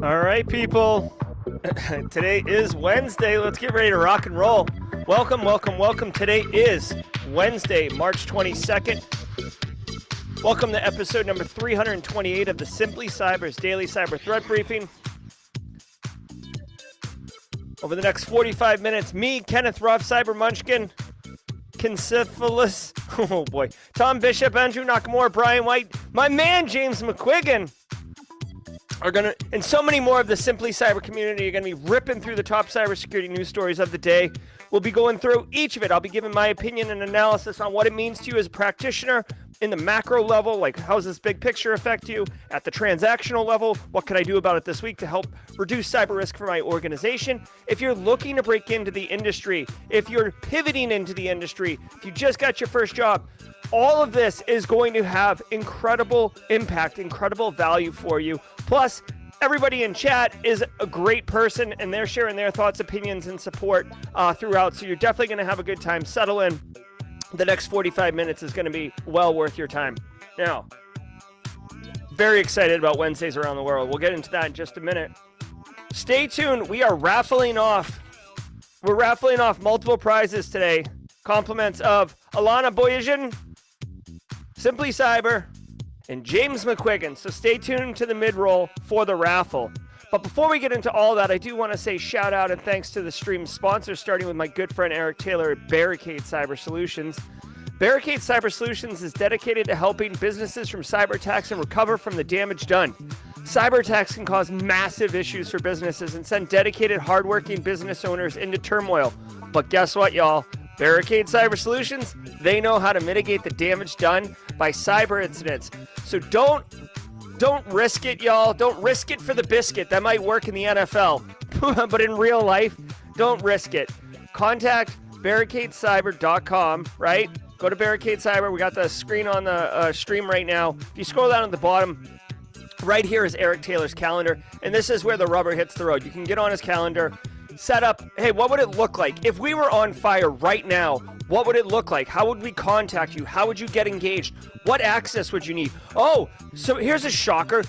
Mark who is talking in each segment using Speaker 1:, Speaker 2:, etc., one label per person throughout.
Speaker 1: All right, people. Today is Wednesday. Let's get ready to rock and roll. Welcome, welcome, welcome. Today is Wednesday, March 22nd. Welcome to episode number 328 of the Simply Cyber's Daily Cyber Threat Briefing. Over the next 45 minutes, me, Kenneth Ruff, Cyber Munchkin, Concephalus, oh boy, Tom Bishop, Andrew Nakamura, Brian White, my man James McQuiggan, are gonna, and so many more of the Simply Cyber community are gonna be ripping through the top cybersecurity news stories of the day. We'll be going through each of it. I'll be giving my opinion and analysis on what it means to you as a practitioner in the macro level, like how does this big picture affect you? At the transactional level, what can I do about it this week to help reduce cyber risk for my organization? If you're looking to break into the industry, if you're pivoting into the industry, if you just got your first job, all of this is going to have incredible impact, incredible value for you. Plus, everybody in chat is a great person, and they're sharing their thoughts, opinions, and support throughout. So you're definitely going to have a good time. Settle in. The next 45 minutes is going to be well worth your time. Now, very excited about Wednesdays around the world. We'll get into that in just a minute. Stay tuned. We are raffling off. We're raffling off multiple prizes today. Compliments of Alana Boyajian, Simply Cyber, and James McQuiggan. So stay tuned to the mid-roll for the raffle. But before we get into all that, I do want to say shout out and thanks to the stream sponsors, starting with my good friend Eric Taylor at Barricade Cyber Solutions. Barricade Cyber Solutions is dedicated to helping businesses from cyber attacks and recover from the damage done. Cyber attacks can cause massive issues for businesses and send dedicated, hardworking business owners into turmoil. But guess what, y'all? Barricade Cyber Solutions, they know how to mitigate the damage done by cyber incidents. So don't risk it, y'all. Don't risk it for the biscuit. That might work in the NFL, but in real life, don't risk it. Contact barricadecyber.com, right? Go to Barricade Cyber. We got the screen on the stream right now. If you scroll down at the bottom, right here is Eric Taylor's calendar, and this is where the rubber hits the road. You can get on his calendar, set up, hey, what would it look like? If we were on fire right now, what would it look like? How would we contact you? How would you get engaged? What access would you need? Oh, so here's a shocker.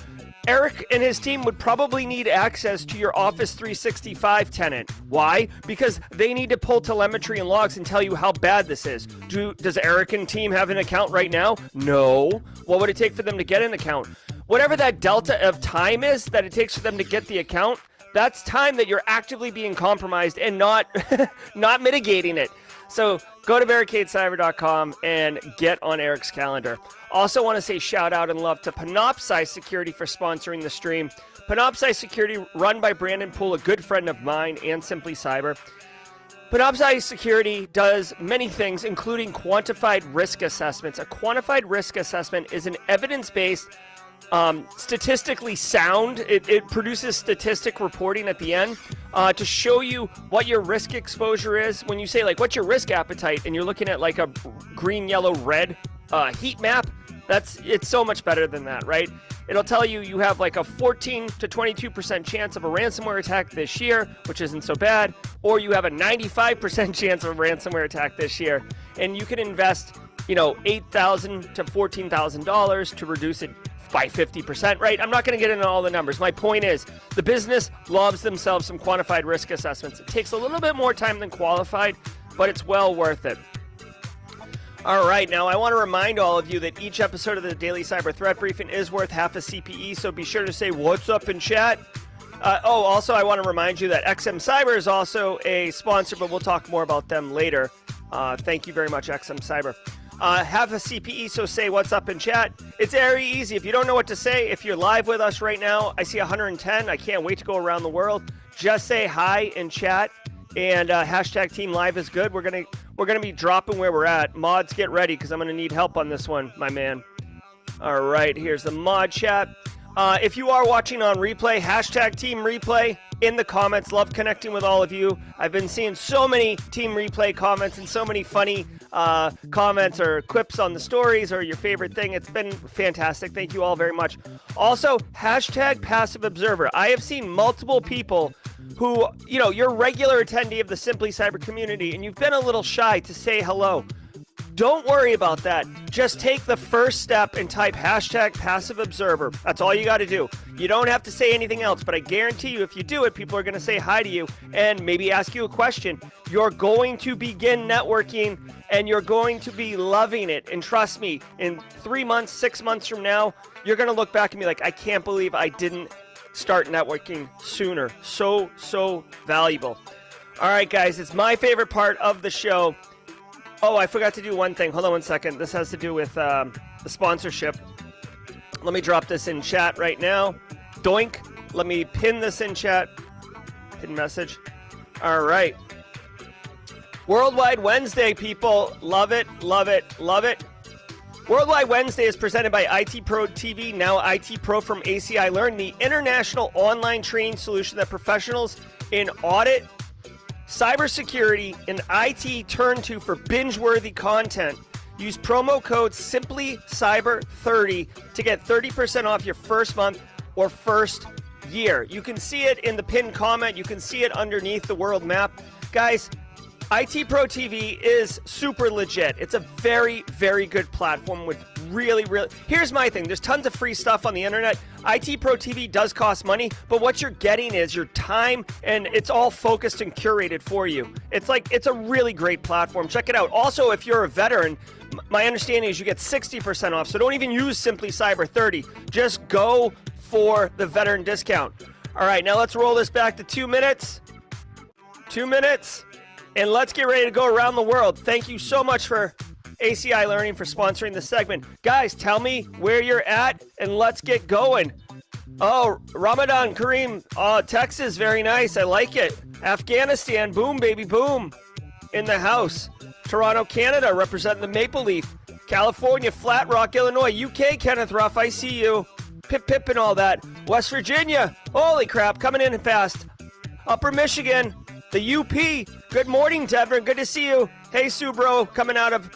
Speaker 1: Eric and his team would probably need access to your Office 365 tenant. Why? Because they need to pull telemetry and logs and tell you how bad this is. Does Eric and team have an account right now? No. What would it take for them to get an account? Whatever that delta of time is that it takes for them to get the account, that's time that you're actively being compromised and not not mitigating it. So go to barricadecyber.com and get on Eric's calendar. Also want to say shout out and love to Panoptcy Security for sponsoring the stream. Panoptcy Security, run by Brandon Poole, a good friend of mine, and Simply Cyber. Panoptcy Security does many things, including quantified risk assessments. A quantified risk assessment is an evidence-based, statistically sound. It produces statistic reporting at the end to show you what your risk exposure is. When you say, like, what's your risk appetite, and you're looking at like a green, yellow, red heat map, it's so much better than that, right? It'll tell you you have like a 14 to 22% chance of a ransomware attack this year, which isn't so bad, or you have a 95% chance of a ransomware attack this year, and you can invest, $8,000 to $14,000 to reduce it by 50%, right? I'm not going to get into all the numbers. My point is, the business loves themselves some quantified risk assessments. It takes a little bit more time than qualified, but it's well worth it. All right, now I want to remind all of you that each episode of the Daily Cyber Threat Briefing is worth half a CPE, so be sure to say what's up in chat. Also, I want to remind you that XM Cyber is also a sponsor, but we'll talk more about them later. Thank you very much, XM Cyber. Have a CPE, so say what's up in chat. It's very easy. If you don't know what to say, if you're live with us right now, I see 110. I can't wait to go around the world. Just say hi in chat, and hashtag Team Live is good. We're gonna be dropping where we're at. Mods, get ready, because I'm gonna need help on this one, my man. All right, here's the mod chat. If you are watching on replay, hashtag Team Replay in the comments. Love connecting with all of you. I've been seeing so many Team Replay comments and so many funny comments or clips on the stories or your favorite thing. It's been fantastic. Thank you all very much. Also, hashtag Passive Observer. I have seen multiple people who, you're a regular attendee of the Simply Cyber community and you've been a little shy to say hello. Don't worry about that. Just take the first step and type hashtag passive observer. That's all you got to do. You don't have to say anything else, but I guarantee you if you do it, people are going to say hi to you and maybe ask you a question. You're going to begin networking and you're going to be loving it. And trust me, in 3 months, 6 months from now, you're going to look back and be like, I can't believe I didn't start networking sooner. So valuable. All right, guys, it's my favorite part of the show. Oh, I forgot to do one thing. Hold on one second. This has to do with the sponsorship. Let me drop this in chat right now. Doink. Let me pin this in chat. Hidden message. All right. Worldwide Wednesday, people. Love it, love it, love it. Worldwide Wednesday is presented by IT Pro TV, now IT Pro from ACI Learn, the international online training solution that professionals in audit, cybersecurity, and IT turn to for binge-worthy content. Use promo code SimplyCyber30 to get 30% off your first month or first year. You can see it in the pinned comment. You can see it underneath the world map. Guys, IT Pro TV is super legit. It's a very, very good platform with really... Here's my thing. There's tons of free stuff on the internet. IT Pro TV does cost money, but what you're getting is your time, and it's all focused and curated for you. It's a really great platform. Check it out. Also, if you're a veteran, my understanding is you get 60% off, so don't even use Simply Cyber 30. Just go for the veteran discount. All right, now let's roll this back to 2 minutes. 2 minutes. And let's get ready to go around the world. Thank you so much for ACI Learning for sponsoring this segment. Guys, tell me where you're at, and let's get going. Oh, Ramadan Kareem, Texas, very nice. I like it. Afghanistan, boom, baby, boom. In the house. Toronto, Canada, representing the Maple Leaf. California, Flat Rock, Illinois. UK, Kenneth Ruff, I see you. Pip, pip, and all that. West Virginia, holy crap, coming in fast. Upper Michigan, the UP. Good morning, Devin. Good to see you. Hey, Subro, coming out of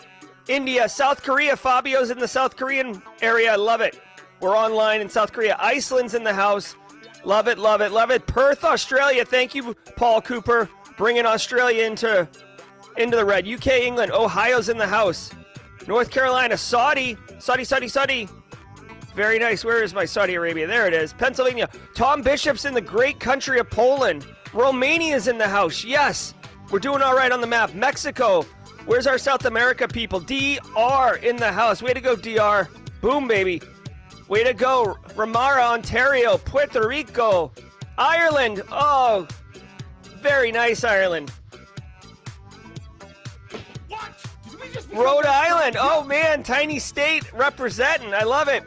Speaker 1: India. South Korea. Fabio's in the South Korean area. Love it. We're online in South Korea. Iceland's in the house. Love it, love it, love it. Perth, Australia. Thank you, Paul Cooper, bringing Australia into the red. UK, England. Ohio's in the house. North Carolina. Saudi. Very nice. Where is my Saudi Arabia? There it is. Pennsylvania. Tom Bishop's in the great country of Poland. Romania's in the house. Yes. We're doing all right on the map. Mexico. Where's our South America people? DR in the house. Way to go, DR. Boom, baby. Way to go. Ramara, Ontario. Puerto Rico. Ireland. Oh, very nice, Ireland.
Speaker 2: What? Did we just
Speaker 1: Rhode Island. Oh, man. Tiny state representing. I love it.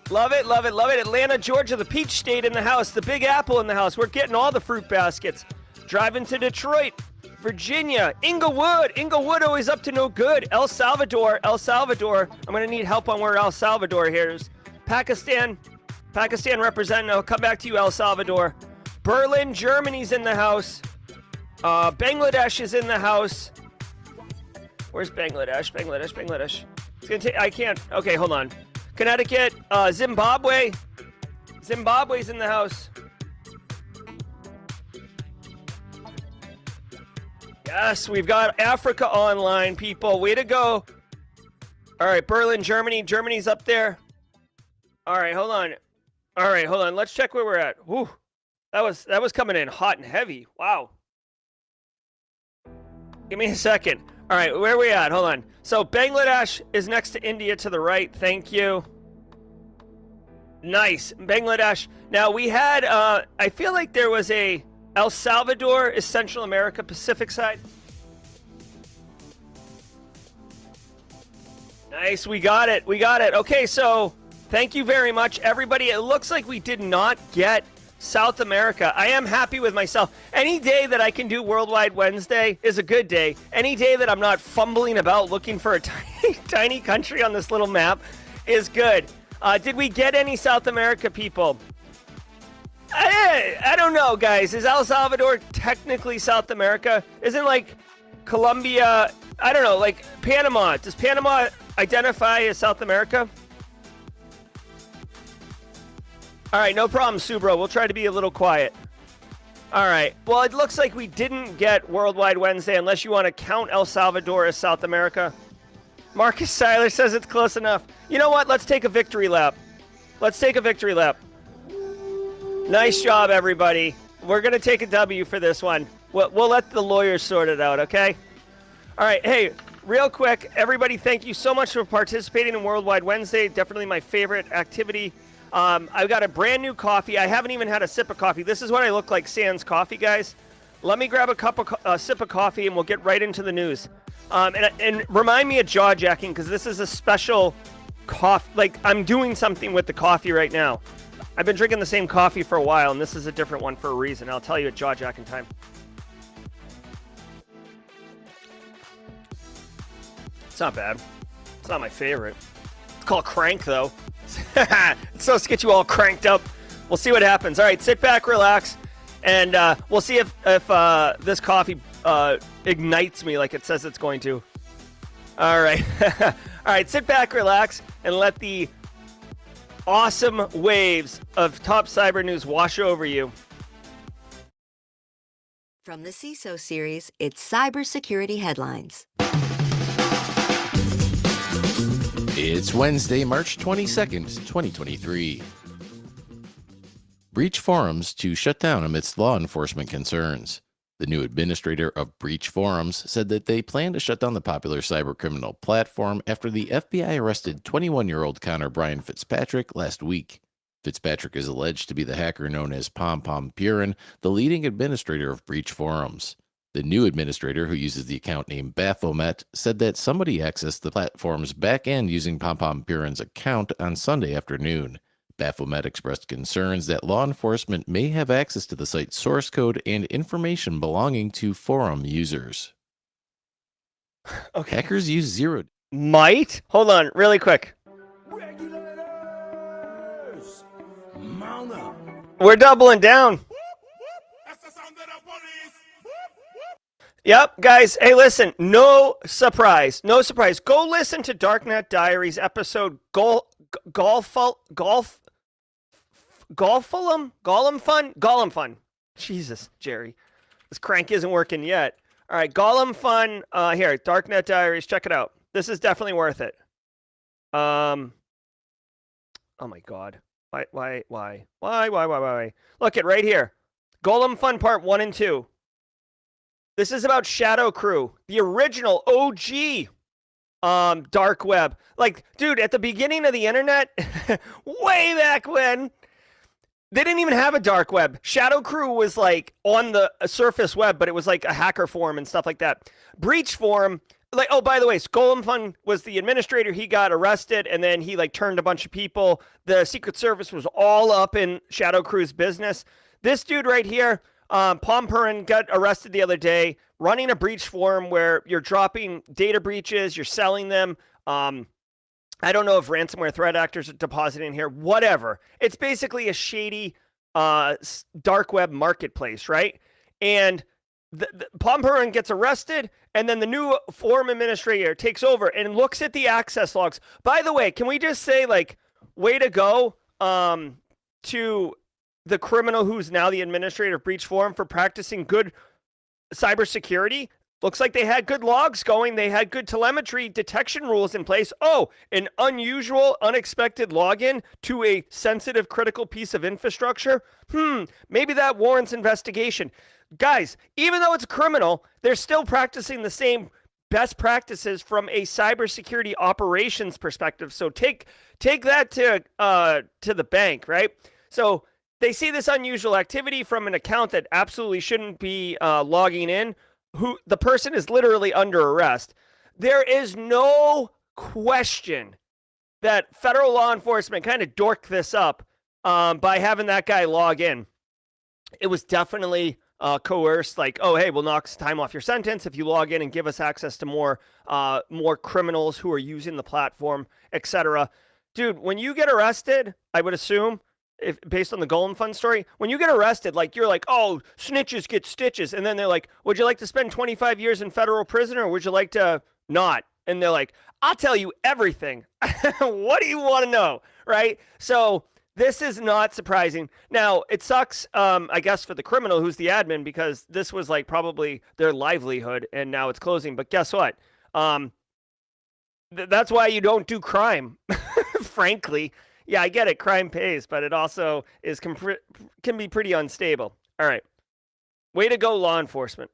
Speaker 1: Love it, love it, love it. Atlanta, Georgia, the Peach State in the house. The Big Apple in the house. We're getting all the fruit baskets. Driving to Detroit, Virginia, Inglewood. Inglewood always up to no good. El Salvador. I'm going to need help on where El Salvador here is. Pakistan representing. I'll come back to you, El Salvador. Berlin, Germany's in the house. Bangladesh is in the house. Where's Bangladesh? Bangladesh. It's gonna take. I can't. Okay, hold on. Connecticut, Zimbabwe. Zimbabwe's in the house. Yes, we've got Africa online, people. Way to go. All right, Berlin, Germany. Germany's up there. All right, hold on. Let's check where we're at. Whew. That was coming in hot and heavy. Wow. Give me a second. All right, where are we at? Hold on. So Bangladesh is next to India to the right. Thank you. Nice. Bangladesh. Now we had, I feel like there was a El Salvador is Central America, Pacific side. Nice. We got it. Okay, so thank you very much, everybody. It looks like we did not get South America. I am happy with myself. Any day that I can do Worldwide Wednesday is a good day. Any day that I'm not fumbling about looking for a tiny country on this little map is good. Did we get any South America people? I don't know, guys. Is El Salvador technically South America? Isn't like Colombia, I don't know, like Panama. Does Panama identify as South America? All right, no problem, Subro. We'll try to be a little quiet. All right. Well, it looks like we didn't get Worldwide Wednesday unless you want to count El Salvador as South America. Marcus Seiler says it's close enough. You know what? Let's take a victory lap. Let's take a victory lap. Nice job, everybody. We're going to take a W for this one. We'll let the lawyers sort it out, okay? All right. Hey, real quick, everybody, thank you so much for participating in Worldwide Wednesday. Definitely my favorite activity. I've got a brand new coffee. I haven't even had a sip of coffee. This is what I look like sans coffee, guys. Let me grab a sip of coffee, and we'll get right into the news. And remind me of jaw jacking, because this is a special coffee. Like, I'm doing something with the coffee right now. I've been drinking the same coffee for a while, and this is a different one for a reason. I'll tell you at jaw jacking time. It's not bad. It's not my favorite. It's called Crank, though. It's supposed to get you all cranked up. We'll see what happens. All right, sit back, relax, and we'll see if this coffee ignites me like it says it's going to. All right. All right, sit back, relax, and let the awesome waves of top cyber news wash over you.
Speaker 3: From the CISO series, it's Cybersecurity Headlines.
Speaker 4: It's Wednesday, March 22nd, 2023. Breach forums to shut down amidst law enforcement concerns. The new administrator of Breach Forums said that they plan to shut down the popular cybercriminal platform after the FBI arrested 21-year-old Connor Brian Fitzpatrick last week. Fitzpatrick is alleged to be the hacker known as Pom Pom Purin, the leading administrator of Breach Forums. The new administrator, who uses the account name Baphomet, said that somebody accessed the platform's back-end using Pom Pom Purin's account on Sunday afternoon. Baphomet expressed concerns that law enforcement may have access to the site's source code and information belonging to forum users.
Speaker 1: Okay.
Speaker 4: Hackers use zero.
Speaker 1: Might? Hold on, really quick.
Speaker 2: Regulators, mount up.
Speaker 1: We're doubling down.
Speaker 2: That's the sound of the police.
Speaker 1: Yep, guys. Hey, listen. No surprise. No surprise. Go listen to Darknet Diaries episode Golem Fun. Jesus, Jerry. This crank isn't working yet. All right, Golem Fun. Here, Darknet Diaries. Check it out. This is definitely worth it. Oh my God. Why? Look it right here. Golem Fun Part 1 and 2. This is about Shadow Crew, the original OG dark web. Like, dude, at the beginning of the internet, way back when, they didn't even have a dark web. Shadow Crew was like on the surface web, but it was like a hacker forum and stuff like that. Breach forum, like, oh, by the way, Golem Fun was the administrator. He got arrested, and then he like turned a bunch of people. The Secret Service was all up in Shadow Crew's business. This dude right here, Pom Purin, got arrested the other day running a breach forum where you're dropping data breaches, you're selling them. I don't know if ransomware threat actors are depositing here, whatever. It's basically a shady dark web marketplace, right? And the Pom Purin gets arrested, and then the new forum administrator takes over and looks at the access logs. By the way, can we just say, like, way to go to the criminal who's now the administrator of Breach Forum for practicing good cybersecurity? Looks like they had good logs going. They had good telemetry detection rules in place. Oh, an unusual, unexpected login to a sensitive, critical piece of infrastructure? Maybe that warrants investigation. Guys, even though it's a criminal, they're still practicing the same best practices from a cybersecurity operations perspective. So take that to the bank, right? So they see this unusual activity from an account that absolutely shouldn't be logging in. Who the person is literally under arrest. There is no question that federal law enforcement kind of dorked this up by having that guy log in. It was definitely coerced, like, oh, hey, we'll knock some time off your sentence if you log in and give us access to more criminals who are using the platform, etc. Dude, when you get arrested, I would assume, if based on the Golem Fund story, when you get arrested, like, you're like, oh, snitches get stitches. And then they're like, would you like to spend 25 years in federal prison, or would you like to not? And they're like, I'll tell you everything. What do you want to know? Right? So This is not surprising. Now, it sucks, I guess, for the criminal who's the admin, because this was like probably their livelihood and now it's closing. But guess what? That's why you don't do crime, frankly. Yeah, I get it. Crime pays, but it also is can be pretty unstable. All right. Way to go, law enforcement.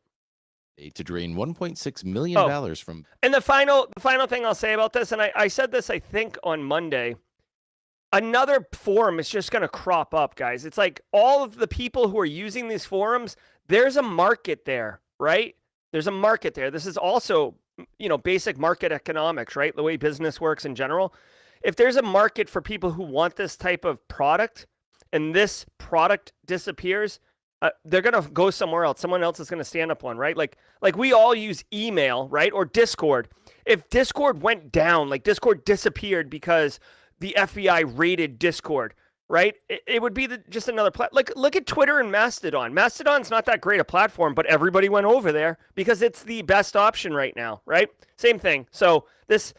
Speaker 4: To drain $1.6 million from.
Speaker 1: And the final thing I'll say about this, and I said this, I think, on Monday, another forum is just going to crop up, guys. It's like all of the people who are using these forums, there's a market there, right? There's a market there. This is also, basic market economics, right? The way business works in general. If there's a market for people who want this type of product and this product disappears, they're going to go somewhere else. Someone else is going to stand up one, right? Like we all use email, right? Or Discord. If Discord went down, like Discord disappeared because the FBI raided Discord, right? It would be just another look at Twitter and Mastodon. Mastodon's not that great a platform, but everybody went over there because it's the best option right now, right? Same thing. So this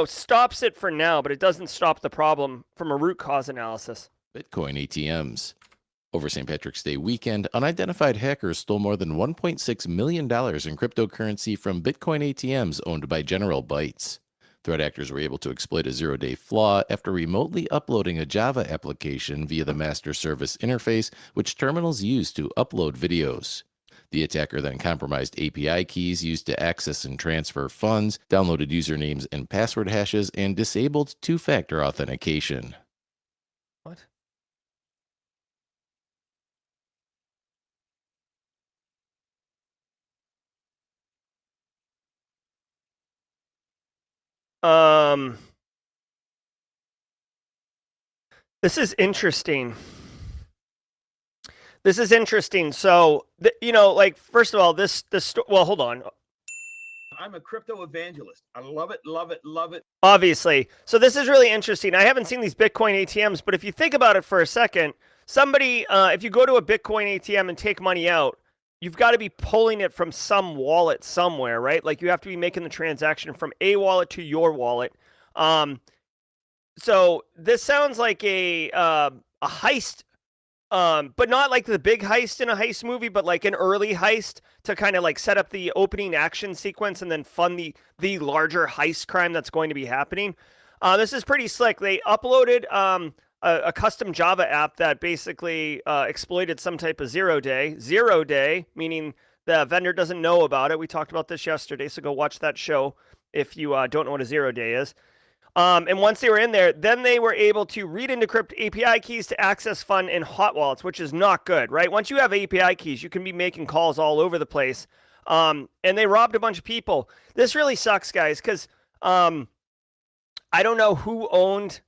Speaker 1: stops it for now, but it doesn't stop the problem from a root cause analysis.
Speaker 4: Bitcoin ATMs. Over St. Patrick's Day weekend, unidentified hackers stole more than $1.6 million in cryptocurrency from Bitcoin ATMs owned by General Bytes. Threat actors were able to exploit a zero-day flaw after remotely uploading a Java application via the master service interface, which terminals use to upload videos. The attacker then compromised API keys used to access and transfer funds, downloaded usernames and password hashes, and disabled two-factor authentication.
Speaker 1: What? This is interesting. So, first of all, well, hold on.
Speaker 2: I'm a crypto evangelist. I love it, love it, love it.
Speaker 1: Obviously. So this is really interesting. I haven't seen these Bitcoin ATMs, but if you think about it for a second, somebody, if you go to a Bitcoin ATM and take money out, you've got to be pulling it from some wallet somewhere, right? Like you have to be making the transaction from a wallet to your wallet. So this sounds like a heist, but not like the big heist in a heist movie, but like an early heist to kind of like set up the opening action sequence and then fund the larger heist crime that's going to be happening. This is pretty slick. They uploaded a custom Java app that basically exploited some type of zero day, meaning the vendor doesn't know about it. We talked about this yesterday, so go watch that show if you don't know what a 0 day is. And once they were in there, then they were able to read and decrypt API keys to access fund in hot wallets, which is not good, right? Once you have API keys, you can be making calls all over the place. And they robbed a bunch of people. This really sucks, guys, because I don't know who owned.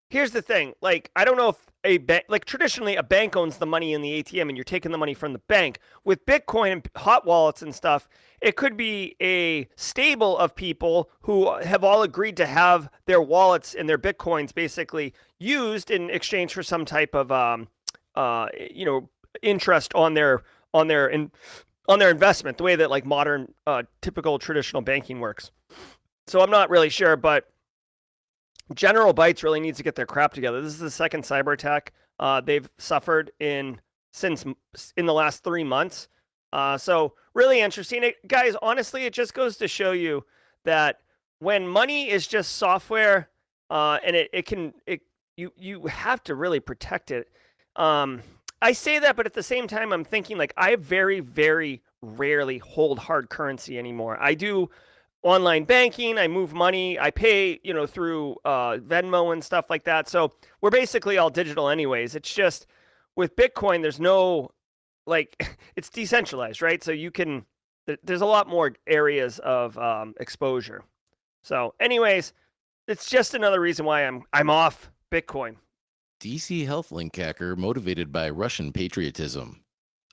Speaker 1: Here's the thing. Like, I don't know if a bank, like traditionally a bank owns the money in the ATM and you're taking the money from the bank. With Bitcoin and hot wallets and stuff, it could be a stable of people who have all agreed to have their wallets and their Bitcoins basically used in exchange for some type of, interest on their investment, the way that like modern, typical traditional banking works. So I'm not really sure, but General Bytes really needs to get their crap together. This is the second cyber attack they've suffered in the last 3 months. So really interesting. Guys, honestly, it just goes to show you that when money is just software, and you have to really protect it. I say that, but at the same time, I'm thinking like I very, very rarely hold hard currency anymore. I do online banking, I move money, I pay, through Venmo and stuff like that. So we're basically all digital anyways. It's just with Bitcoin, there's no, it's decentralized, right? So there's a lot more areas of exposure. So anyways, it's just another reason why I'm off Bitcoin.
Speaker 4: DC HealthLink hacker motivated by Russian patriotism.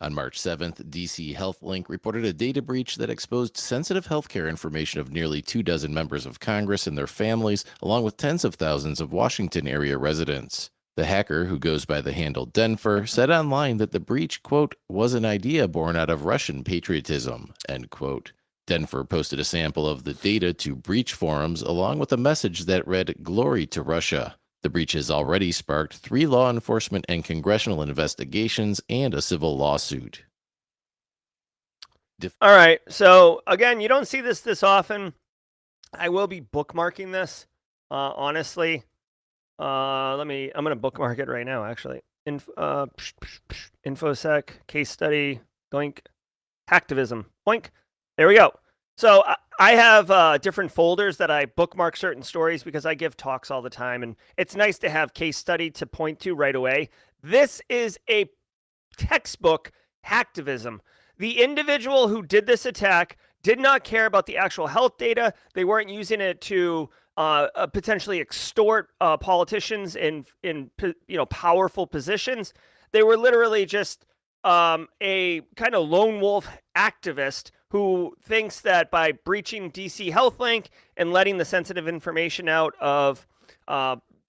Speaker 4: On March 7th, DC HealthLink reported a data breach that exposed sensitive healthcare information of nearly 24 members of Congress and their families, along with tens of thousands of Washington area residents. The hacker, who goes by the handle Denver, said online that the breach, quote, was an idea born out of Russian patriotism, end quote. Denver posted a sample of the data to breach forums, along with a message that read, "Glory to Russia." The breach has already sparked 3 law enforcement and congressional investigations and a civil lawsuit.
Speaker 1: All right. So again, you don't see this often. I will be bookmarking this. Honestly, I'm going to bookmark it right now. Actually, infosec case study. Doink. Activism. Boink. There we go. So I have different folders that I bookmark certain stories because I give talks all the time, and it's nice to have case study to point to right away. This is a textbook hacktivism. The individual who did this attack did not care about the actual health data. They weren't using it to potentially extort politicians in powerful positions. They were literally just a kind of lone wolf activist who thinks that by breaching DC HealthLink and letting the sensitive information out of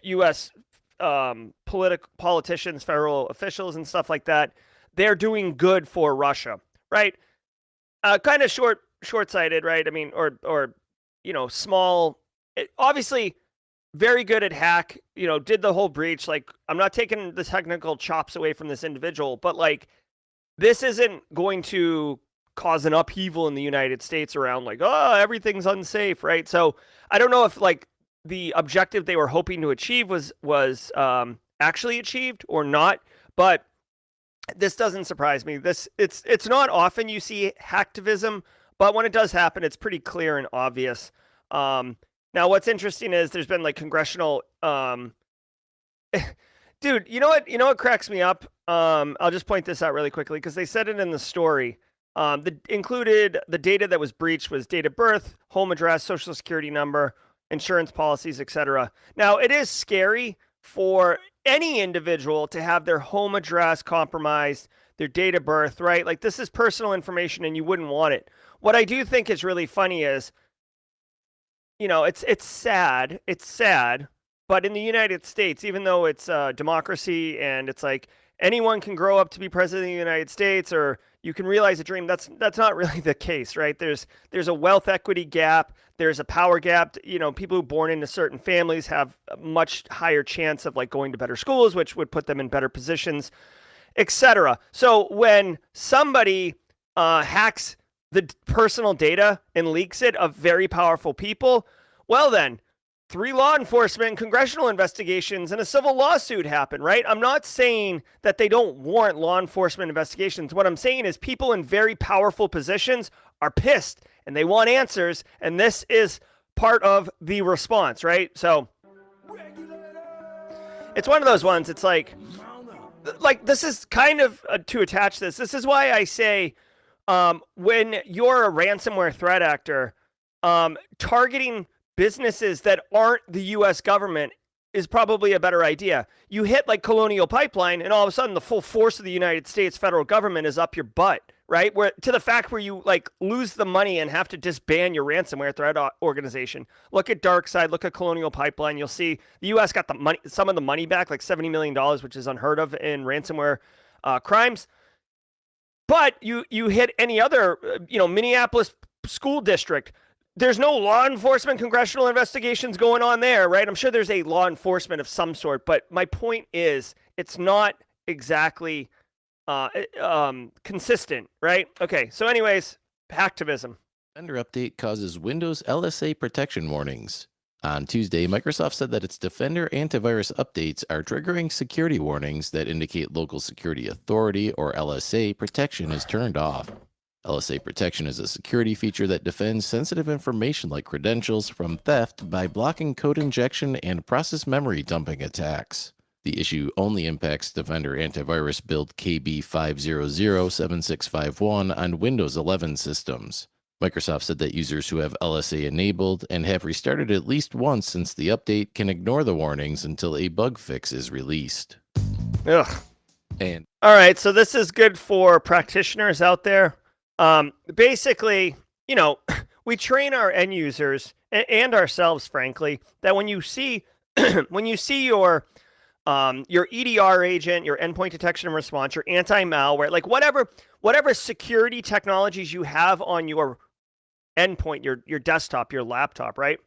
Speaker 1: U.S. Politicians, federal officials, and stuff like that, they're doing good for Russia, right? Kind of short-sighted, right? I mean, or small. Obviously, very good at hack. Did the whole breach. Like, I'm not taking the technical chops away from this individual, but like, this isn't going to cause an upheaval in the United States around like, oh, everything's unsafe, right? So I don't know if like the objective they were hoping to achieve was actually achieved or not, but this doesn't surprise me. It's not often you see hacktivism, but when it does happen, it's pretty clear and obvious. Now, what's interesting is there's been like congressional. Dude, you know what cracks me up? I'll just point this out really quickly because they said it in the story. Included the data that was breached was date of birth, home address, social security number, insurance policies, etc. Now, it is scary for any individual to have their home address compromised, their date of birth, right? Like, this is personal information and you wouldn't want it. What I do think is really funny is, it's sad. It's sad. But in the United States, even though it's a democracy and it's like anyone can grow up to be president of the United States, or you can realize a dream, that's not really the case, right? There's a wealth equity gap. There's a power gap. People who are born into certain families have a much higher chance of like going to better schools, which would put them in better positions, etc. So when somebody hacks the personal data and leaks it of very powerful people, well then, 3 law enforcement, congressional investigations, and a civil lawsuit happen, right? I'm not saying that they don't warrant law enforcement investigations. What I'm saying is people in very powerful positions are pissed and they want answers, and this is part of the response, right? So it's one of those ones. It's like this is kind of to attach this. This is why I say when you're a ransomware threat actor, targeting businesses that aren't the U.S. government is probably a better idea. You hit like Colonial Pipeline, and all of a sudden the full force of the United States federal government is up your butt, right? Where to the fact where you like lose the money and have to disband your ransomware threat organization. Look at DarkSide, look at Colonial Pipeline. You'll see the U.S. got the money, some of the money back, like $70 million, which is unheard of in ransomware crimes. But you hit any other, Minneapolis school district. There's no law enforcement congressional investigations going on there, right? I'm sure there's a law enforcement of some sort, but my point is it's not exactly consistent, right? Okay, so anyways, hacktivism.
Speaker 4: Defender update causes Windows LSA protection warnings. On Tuesday, Microsoft said that its Defender antivirus updates are triggering security warnings that indicate local security authority, or LSA, protection is turned off. LSA protection is a security feature that defends sensitive information like credentials from theft by blocking code injection and process memory dumping attacks. The issue only impacts Defender antivirus build KB5007651 on Windows 11 systems. Microsoft said that users who have LSA enabled and have restarted at least once since the update can ignore the warnings until a bug fix is released.
Speaker 1: Ugh.
Speaker 4: And
Speaker 1: all right, so this is good for practitioners out there. Basically, we train our end users and ourselves, frankly, that when you see your EDR agent, your endpoint detection and response, your anti-malware, like whatever security technologies you have on your endpoint, your desktop, your laptop, right?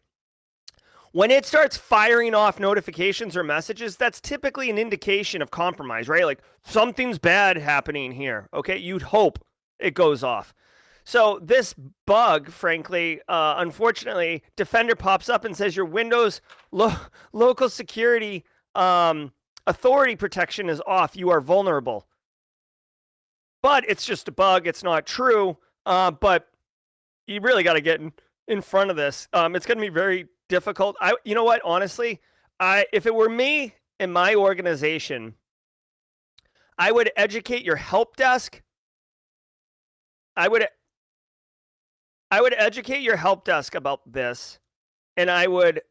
Speaker 1: When it starts firing off notifications or messages, that's typically an indication of compromise, right? Like something's bad happening here. Okay, you'd hope it goes off. So this bug, frankly, unfortunately, Defender pops up and says your Windows local security authority protection is off. You are vulnerable. But it's just a bug. It's not true. But you really got to get in front of this. It's going to be very difficult. You know what? Honestly, if it were me in my organization, I would educate your help desk. I would educate your help desk about this, and I would,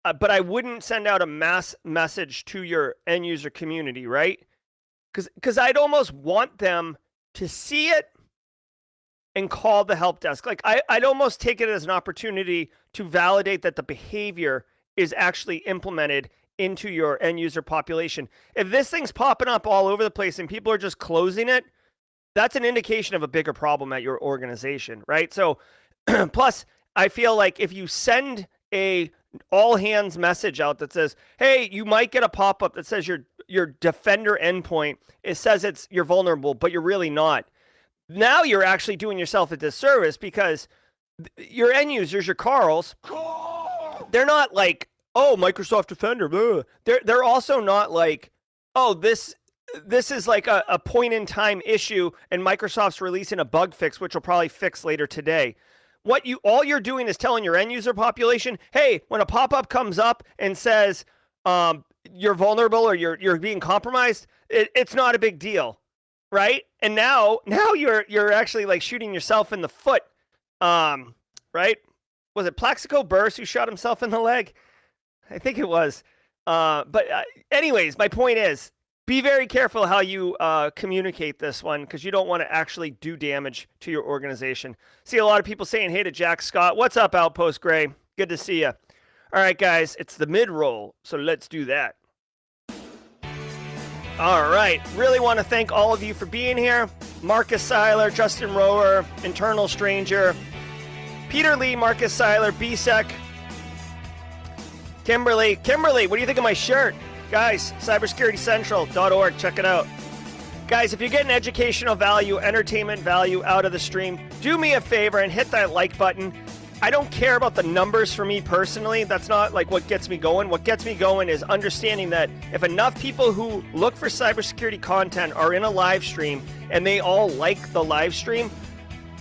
Speaker 1: but I wouldn't send out a mass message to your end user community, right? Because I'd almost want them to see it and call the help desk. Like I'd almost take it as an opportunity to validate that the behavior is actually implemented into your end user population. If this thing's popping up all over the place and people are just closing it, that's an indication of a bigger problem at your organization, right? So plus, I feel like if you send a all hands message out that says, hey, you might get a pop-up that says your Defender endpoint, it says you're vulnerable, but you're really not. Now you're actually doing yourself a disservice because your end users, your Carls, they're not like, oh, Microsoft Defender, blah. They're also not like, oh, this is like a point in time issue and Microsoft's releasing a bug fix, which will probably fix later today. All you're doing is telling your end user population, hey, when a pop-up comes up and says you're vulnerable or you're being compromised, it's not a big deal, right? And now you're actually like shooting yourself in the foot, right? Was it Plaxico Burst who shot himself in the leg? I think it was. Anyways, my point is, be very careful how you communicate this one because you don't want to actually do damage to your organization. See a lot of people saying hey to Jack Scott. What's up, Outpost Gray? Good to see you. All right, guys, it's the mid-roll, so let's do that. All right, really want to thank all of you for being here. Marcus Seiler, Justin Rower, Internal Stranger, Peter Lee, Marcus Seiler, BSEC, Kimberly, what do you think of my shirt? Guys, cybersecuritycentral.org, check it out. Guys, if you're getting educational value, entertainment value out of the stream, do me a favor and hit that like button. I don't care about the numbers for me personally. That's not like what gets me going. What gets me going is understanding that if enough people who look for cybersecurity content are in a live stream and they all like the live stream,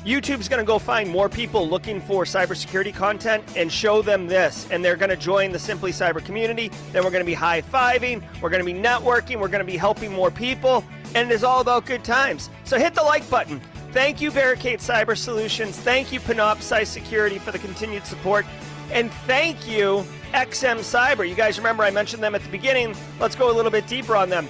Speaker 1: YouTube's going to go find more people looking for cybersecurity content and show them this, and they're going to join the Simply Cyber community. Then we're going to be high-fiving, we're going to be networking, we're going to be helping more people, and it is all about good times. So hit the like button. Thank you, Barricade Cyber Solutions. Thank you, Panoptcy Security, for the continued support. And thank you, XM Cyber. You guys remember I mentioned them at the beginning. Let's go a little bit deeper on them.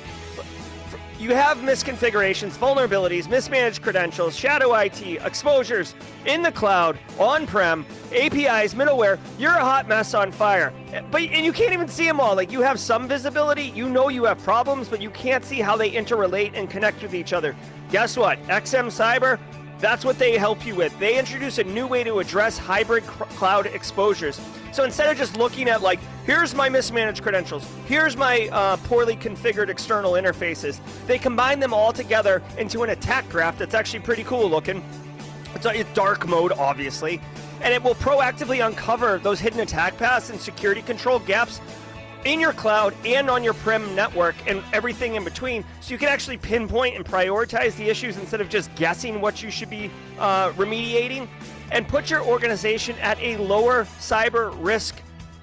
Speaker 1: You have misconfigurations, vulnerabilities, mismanaged credentials, shadow IT, exposures in the cloud, on-prem, APIs, middleware. You're a hot mess on fire. And you can't even see them all. Like, you have some visibility, you know you have problems, but you can't see how they interrelate and connect with each other. Guess what? XM Cyber, that's what they help you with. They introduce a new way to address hybrid cloud exposures. So instead of just looking at like, here's my mismanaged credentials, here's my poorly configured external interfaces, they combine them all together into an attack graph that's actually pretty cool looking. It's a dark mode, obviously, and it will proactively uncover those hidden attack paths and security control gaps in your cloud and on your prem network and everything in between, so you can actually pinpoint and prioritize the issues instead of just guessing what you should be remediating, and put your organization at a lower cyber risk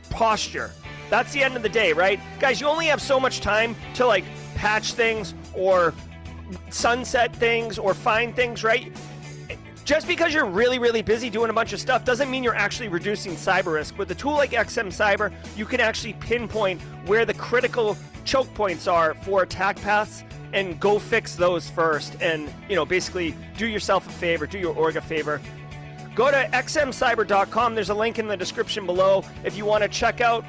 Speaker 1: posture. That's the end of the day, right? Guys, you only have so much time to like patch things or sunset things or find things, right? Just because you're really, really busy doing a bunch of stuff doesn't mean you're actually reducing cyber risk. With a tool like XM Cyber, you can actually pinpoint where the critical choke points are for attack paths and go fix those first. And, you know, basically do yourself a favor, do your org a favor. Go to xmcyber.com. There's a link in the description below if you want to check out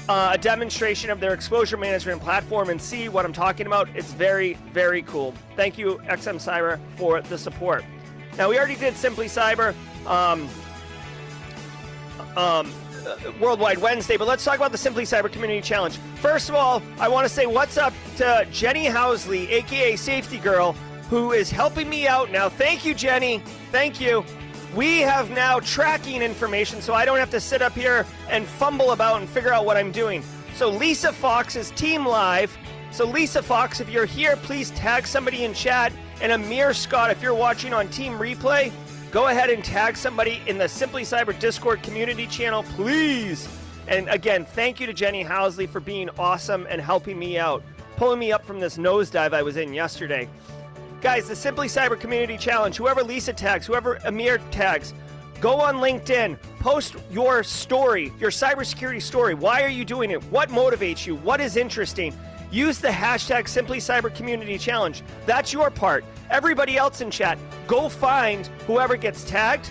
Speaker 1: a demonstration of their exposure management platform and see what I'm talking about. It's very, very cool. Thank you, XM Cyber, for the support. Now, we already did Simply Cyber. Worldwide Wednesday, but let's talk about the Simply Cyber Community Challenge. First of all, I want to say what's up to Jenny Housley, aka Safety Girl, who is helping me out now. Thank you, Jenny. Thank you. We have now tracking information, so I don't have to sit up here and fumble about and figure out what I'm doing. So Lisa Fox is Team Live. So Lisa Fox, if you're here, please tag somebody in chat. And Amir Scott, if you're watching on Team Replay, go ahead and tag somebody in the Simply Cyber Discord community channel, please. And again, thank you to Jenny Housley for being awesome and helping me out, pulling me up from this nosedive I was in yesterday. Guys, the Simply Cyber Community Challenge, whoever Lisa tags, whoever Amir tags, go on LinkedIn, post your story, your cybersecurity story. Why are you doing it? What motivates you? What is interesting? Use the hashtag Simply Cyber Community Challenge. That's your part. Everybody else in chat, go find whoever gets tagged.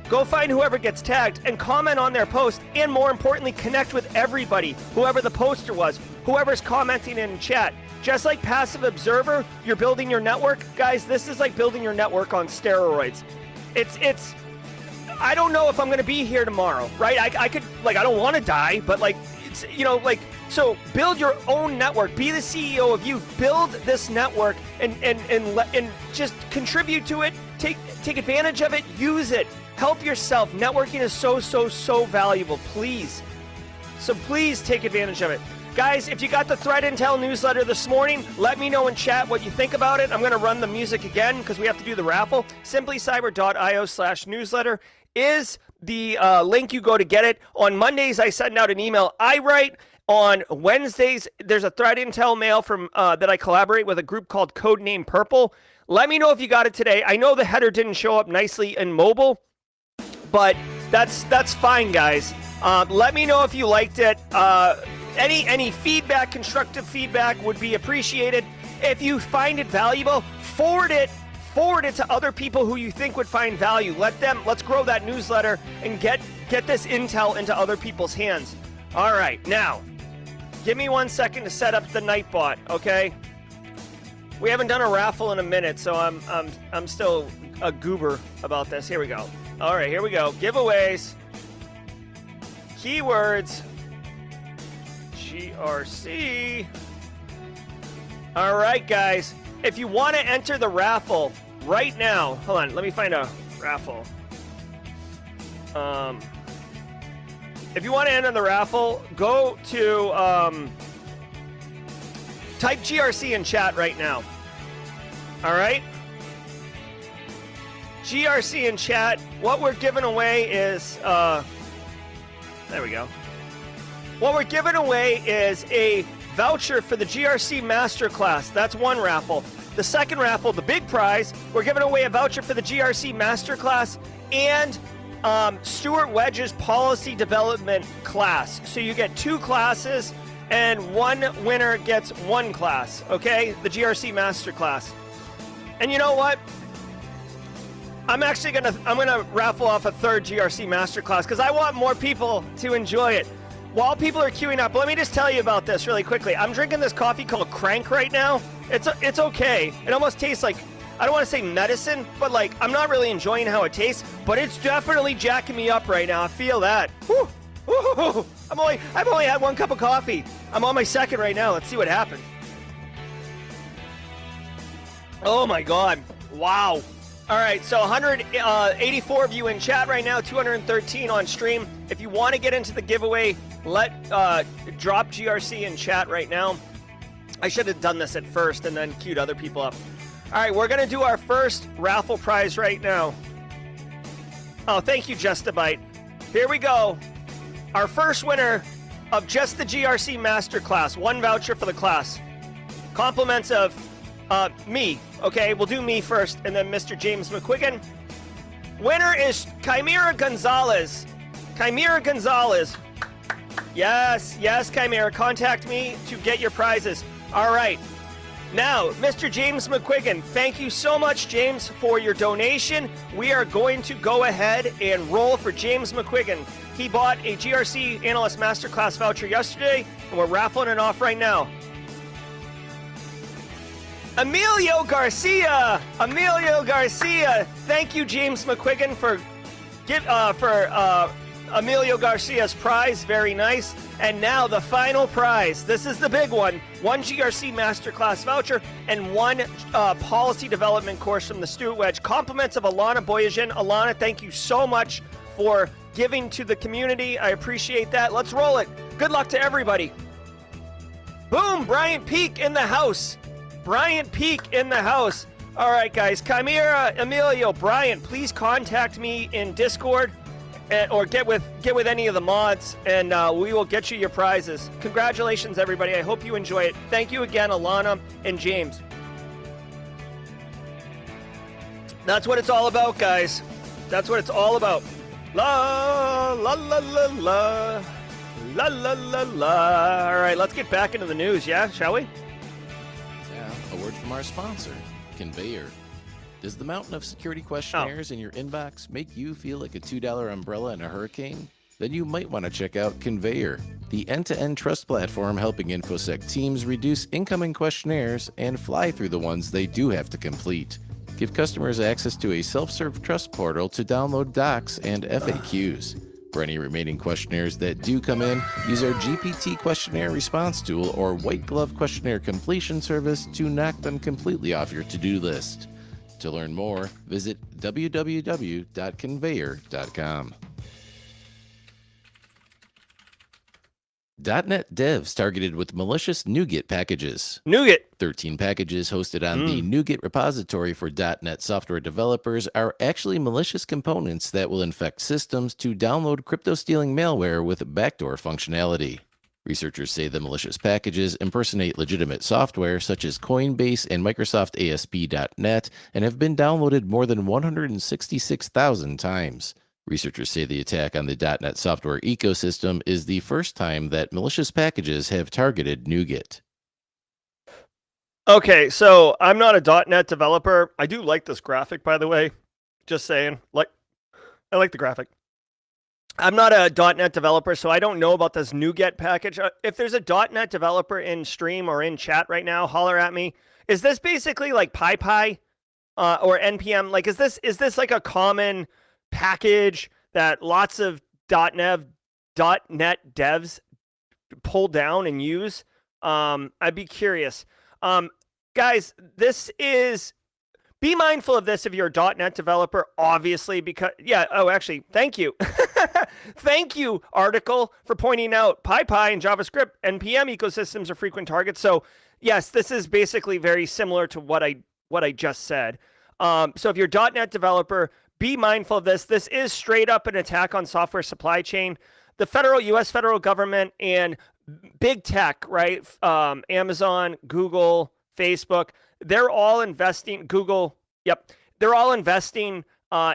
Speaker 1: Go find whoever gets tagged and comment on their post, and more importantly, connect with everybody, whoever the poster was, whoever's commenting in chat. Just like Passive Observer, you're building your network. Guys, this is like building your network on steroids. It's I don't know if I'm going to be here tomorrow, right? I could, like, I don't want to die, but like, it's, you know, like, so build your own network. Be the CEO of you. Build this network and just contribute to it. Take advantage of it. Use it. Help yourself. Networking is so valuable. Please. So please take advantage of it. Guys, if you got the Threat Intel newsletter this morning, let me know in chat what you think about it. I'm going to run the music again because we have to do the raffle. simplycyber.io/newsletter is the link you go to get it. On Mondays, I send out an email I write. On Wednesdays, there's a Threat Intel mail from that I collaborate with a group called Codename Purple. Let me know if you got it today. I know the header didn't show up nicely in mobile, but that's fine, guys. Let me know if you liked it. Any feedback, constructive feedback would be appreciated. If you find it valuable, forward it to other people who you think would find value. Let's grow that newsletter and get this intel into other people's hands. All right, now, give me 1 second to set up the Nightbot, okay? We haven't done a raffle in a minute, so I'm still a goober about this. Here we go. All right, here we go. Giveaways. Keywords. GRC. All right, guys. If you want to enter the raffle right now, hold on, let me find a raffle. If you want to enter the raffle, go to type GRC in chat right now. All right? GRC in chat. What we're giving away is there we go. What we're giving away is a voucher for the GRC Masterclass. That's one raffle. The second raffle, the big prize, we're giving away a voucher for the GRC Masterclass and Stuart Wedge's policy development class. So you get 2 classes and one winner gets 1 class, okay? The GRC Masterclass. And you know what? I'm gonna raffle off a 3rd GRC Masterclass because I want more people to enjoy it. While people are queuing up, let me just tell you about this really quickly. I'm drinking this coffee called Crank right now. It's okay. It almost tastes like, I don't want to say medicine, but like I'm not really enjoying how it tastes, but it's definitely jacking me up right now. I feel that. Woo! Woo! I've only had 1 cup of coffee. I'm on my 2nd right now. Let's see what happens. Oh my God. Wow. All right, so 184 of you in chat right now, 213 on stream. If you want to get into the giveaway, drop GRC in chat right now. I should have done this at first and then queued other people up. All right, we're going to do our first raffle prize right now. Oh, thank you, Just a Bite. Here we go. Our first winner of just the GRC Masterclass, 1 voucher for the class. Compliments of me. Okay, we'll do me first, and then Mr. James McQuiggan. Winner is Chimera Gonzalez. Chimera Gonzalez. Yes, Chimera. Contact me to get your prizes. All right. Now, Mr. James McQuiggan, thank you so much, James, for your donation. We are going to go ahead and roll for James McQuiggan. He bought a GRC Analyst Masterclass voucher yesterday, and we're raffling it off right now. Emilio Garcia. Thank you, James McQuiggan, for Emilio Garcia's prize, very nice. And now the final prize. This is the big one. 1 GRC Masterclass voucher and 1 policy development course from the Stuart Wedge. Compliments of Alana Boyajian. Alana, thank you so much for giving to the community. I appreciate that. Let's roll it. Good luck to everybody. Boom, Bryant Peak in the house. Bryant Peak in the house. All right, guys. Chimera, Emilio, Bryant, please contact me in Discord or get with any of the mods, and we will get you your prizes. Congratulations, everybody. I hope you enjoy it. Thank you again, Alana and James. That's what it's all about, guys. That's what it's all about. La, la, la, la, la. La, la, la, la. All right, let's get back into the news, yeah? Shall we?
Speaker 4: Yeah, a word from our sponsor, Conveyor. Does the mountain of security questionnaires in your inbox make you feel like a $2 umbrella in a hurricane? Then you might want to check out Conveyor, the end-to-end trust platform helping InfoSec teams reduce incoming questionnaires and fly through the ones they do have to complete. Give customers access to a self-serve trust portal to download docs and FAQs. For any remaining questionnaires that do come in, use our GPT questionnaire response tool or white glove questionnaire completion service to knock them completely off your to-do list. To learn more, visit www.conveyor.com. .NET devs targeted with malicious NuGet packages.
Speaker 1: NuGet.
Speaker 4: 13 packages hosted on the NuGet repository for .NET software developers are actually malicious components that will infect systems to download crypto-stealing malware with backdoor functionality. Researchers say the malicious packages impersonate legitimate software such as Coinbase and Microsoft ASP.NET and have been downloaded more than 166,000 times. Researchers say the attack on the .NET software ecosystem is the first time that malicious packages have targeted NuGet.
Speaker 1: Okay, so I'm not a .NET developer. I do like this graphic, by the way. Just saying. I like the graphic. I'm not a .NET developer, so I don't know about this NuGet package. If there's a .NET developer in stream or in chat right now, holler at me. Is this basically like PyPy or NPM? Like, is this like a common package that lots of .NET devs pull down and use? I'd be curious. Guys, be mindful of this if you're a .NET developer, obviously, because, actually, thank you. Thank you, Article, for pointing out PyPy and JavaScript NPM ecosystems are frequent targets. So, yes, this is basically very similar to what I just said. So if you're a .NET developer, be mindful of this. This is straight up an attack on software supply chain. The U.S. federal government and big tech, right? Amazon, Google, Facebook, they're all investing. Google, they're all investing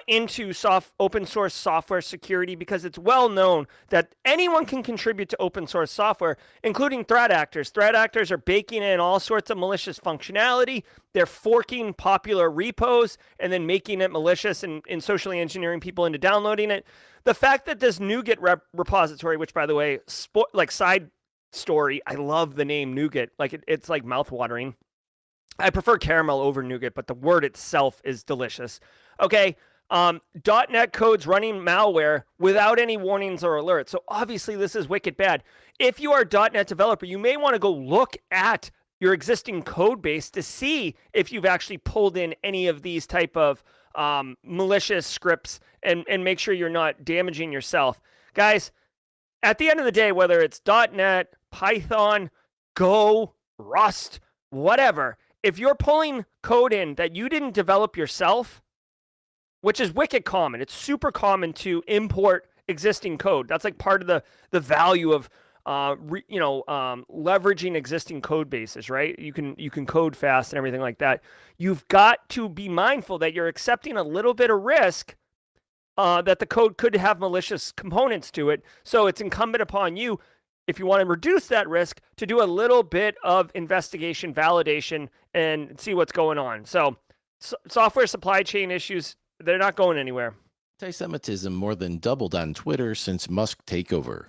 Speaker 1: into open source software security because it's well known that anyone can contribute to open source software, including threat actors. Threat actors are baking in all sorts of malicious functionality. They're forking popular repos and then making it malicious and socially engineering people into downloading it. The fact that this NuGet repository, which, by the way, side story, I love the name NuGet. Like it's like mouthwatering. I prefer caramel over NuGet, but the word itself is delicious. Okay, .NET codes running malware without any warnings or alerts. So obviously this is wicked bad. If you are a .NET developer, you may want to go look at your existing code base to see if you've actually pulled in any of these type of malicious scripts and make sure you're not damaging yourself. Guys, at the end of the day, whether it's .NET, Python, Go, Rust, whatever, if you're pulling code in that you didn't develop yourself, which is wicked common, it's super common to import existing code. That's like part of the value of leveraging existing code bases, right? You can code fast and everything like that. You've got to be mindful that you're accepting a little bit of risk that the code could have malicious components to it. So it's incumbent upon you, if you want to reduce that risk, to do a little bit of investigation, validation, and see what's going on. So software supply chain issues, they're not going anywhere.
Speaker 4: Anti-Semitism more than doubled on Twitter since Musk takeover.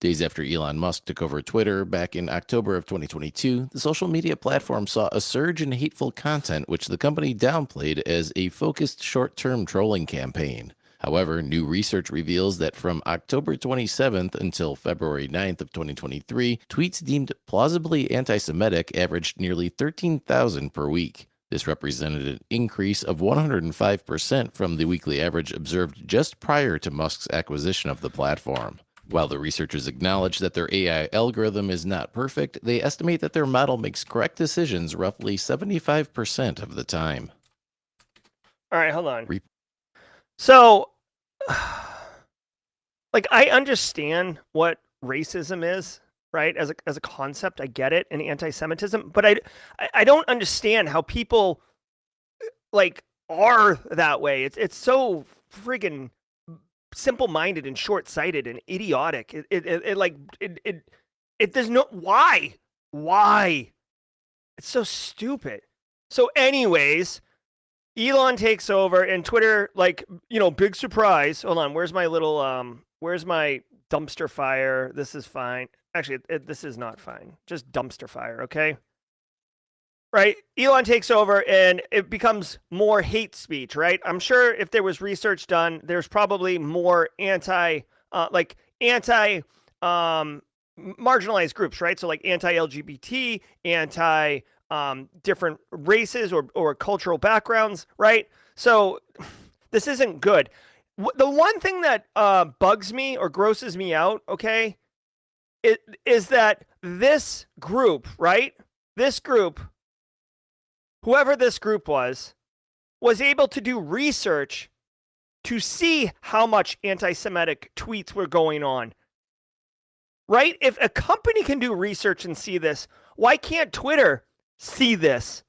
Speaker 4: Days after Elon Musk took over Twitter back in October of 2022, the social media platform saw a surge in hateful content, which the company downplayed as a focused short-term trolling campaign. However, new research reveals that from October 27th until February 9th of 2023, tweets deemed plausibly anti-Semitic averaged nearly 13,000 per week. This represented an increase of 105% from the weekly average observed just prior to Musk's acquisition of the platform. While the researchers acknowledge that their AI algorithm is not perfect, they estimate that their model makes correct decisions roughly 75% of the time.
Speaker 1: All right, hold on. So, like, I understand what racism is, right? As a concept, I get it, and anti-Semitism, but I don't understand how people like are that way. It's so friggin' simple-minded and short-sighted and idiotic. It there's no why. It's so stupid. So, anyways. Elon takes over and Twitter, like, big surprise. Hold on. Where's my dumpster fire? This is fine. Actually, this is not fine. Just dumpster fire. Okay. Right. Elon takes over and it becomes more hate speech. Right. I'm sure if there was research done, there's probably more marginalized groups. Right. So like anti-LGBT, different races or cultural backgrounds, right? So this isn't good. The one thing that bugs me or grosses me out, okay, is that this group, right? This group, whoever this group was able to do research to see how much anti-Semitic tweets were going on. Right? If a company can do research and see this, why can't Twitter see this,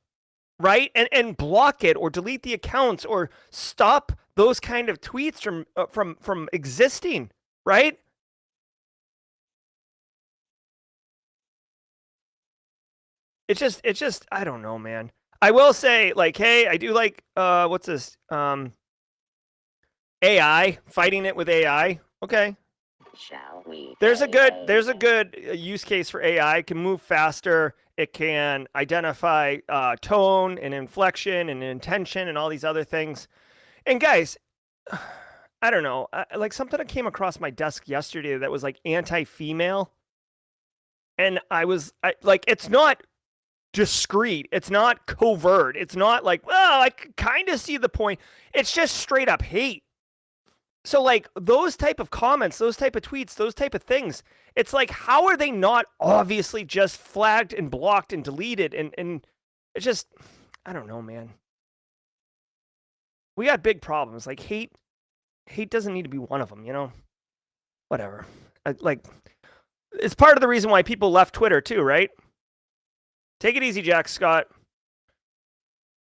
Speaker 1: right? And block it or delete the accounts or stop those kind of tweets from existing, right? It's just I don't know, man. I will say, like, hey, I do like what's this? AI, fighting it with AI. Okay.
Speaker 5: Shall we?
Speaker 1: There's a good use case for AI. It can move faster. It can identify tone and inflection and intention and all these other things. And guys, I don't know, like something that came across my desk yesterday that was like anti-female, and it's not discreet, it's not covert, it's not like, well, I kind of see the point. It's just straight up hate. So like those type of comments, those type of tweets, those type of things, it's like, how are they not obviously just flagged and blocked and deleted? And it's just, I don't know, man. We got big problems. Like hate doesn't need to be one of them, whatever. It's part of the reason why people left Twitter too, right? Take it easy, Jack Scott.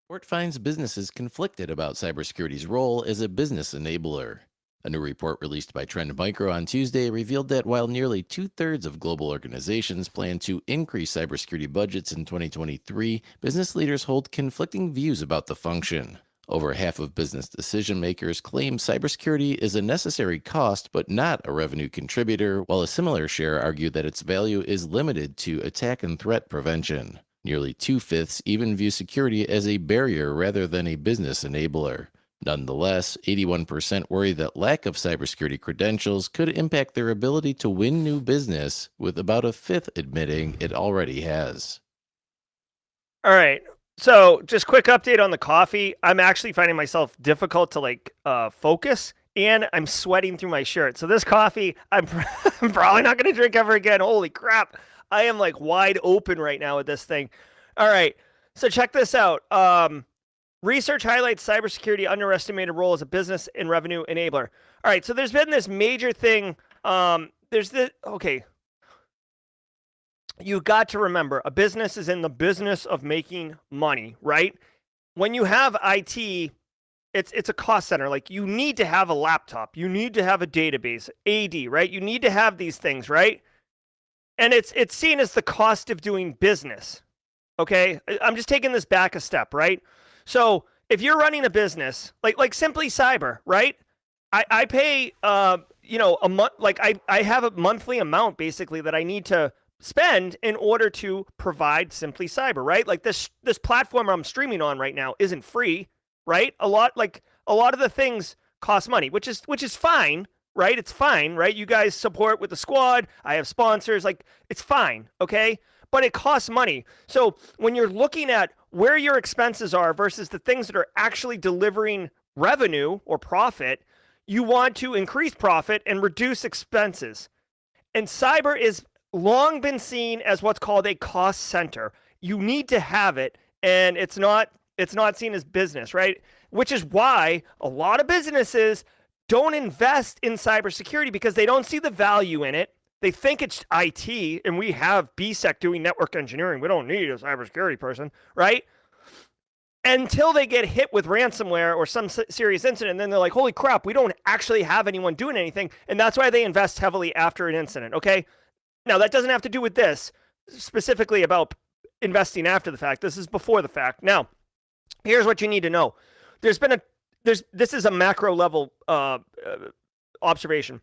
Speaker 4: Report finds businesses conflicted about cybersecurity's role as a business enabler. A new report released by Trend Micro on Tuesday revealed that while nearly 2/3 of global organizations plan to increase cybersecurity budgets in 2023, business leaders hold conflicting views about the function. Over half of business decision makers claim cybersecurity is a necessary cost but not a revenue contributor, while a similar share argue that its value is limited to attack and threat prevention. Nearly 2/5 even view security as a barrier rather than a business enabler. Nonetheless, 81% worry that lack of cybersecurity credentials could impact their ability to win new business, with about a fifth admitting it already has.
Speaker 1: All right. So just quick update on the coffee. I'm actually finding myself difficult to focus, and I'm sweating through my shirt. So this coffee, I'm probably not going to drink ever again. Holy crap. I am like wide open right now with this thing. All right. So check this out. Research highlights cybersecurity underestimated role as a business and revenue enabler. All right, so there's been this major thing. You got to remember, a business is in the business of making money, right? When you have IT, it's a cost center. Like you need to have a laptop, you need to have a database, AD, right? You need to have these things, right? And it's seen as the cost of doing business. Okay, I'm just taking this back a step, right? So if you're running a business like Simply Cyber, right? I pay a month, like I have a monthly amount basically that I need to spend in order to provide Simply Cyber, right? Like this platform I'm streaming on right now isn't free, right? A lot of the things costs money, which is fine, right? It's fine, right? You guys support with the squad. I have sponsors, like it's fine, okay? But it costs money. So when you're looking at where your expenses are versus the things that are actually delivering revenue or profit, you want to increase profit and reduce expenses. And cyber is long been seen as what's called a cost center. You need to have it, and it's not seen as business, right? Which is why a lot of businesses don't invest in cybersecurity because they don't see the value in it. They think it's IT, and we have BSEC doing network engineering. We don't need a cybersecurity person, right? Until they get hit with ransomware or some serious incident, and then they're like, holy crap, we don't actually have anyone doing anything. And that's why they invest heavily after an incident, okay? Now, that doesn't have to do with this, specifically about investing after the fact. This is before the fact. Now, here's what you need to know. This is a macro level observation.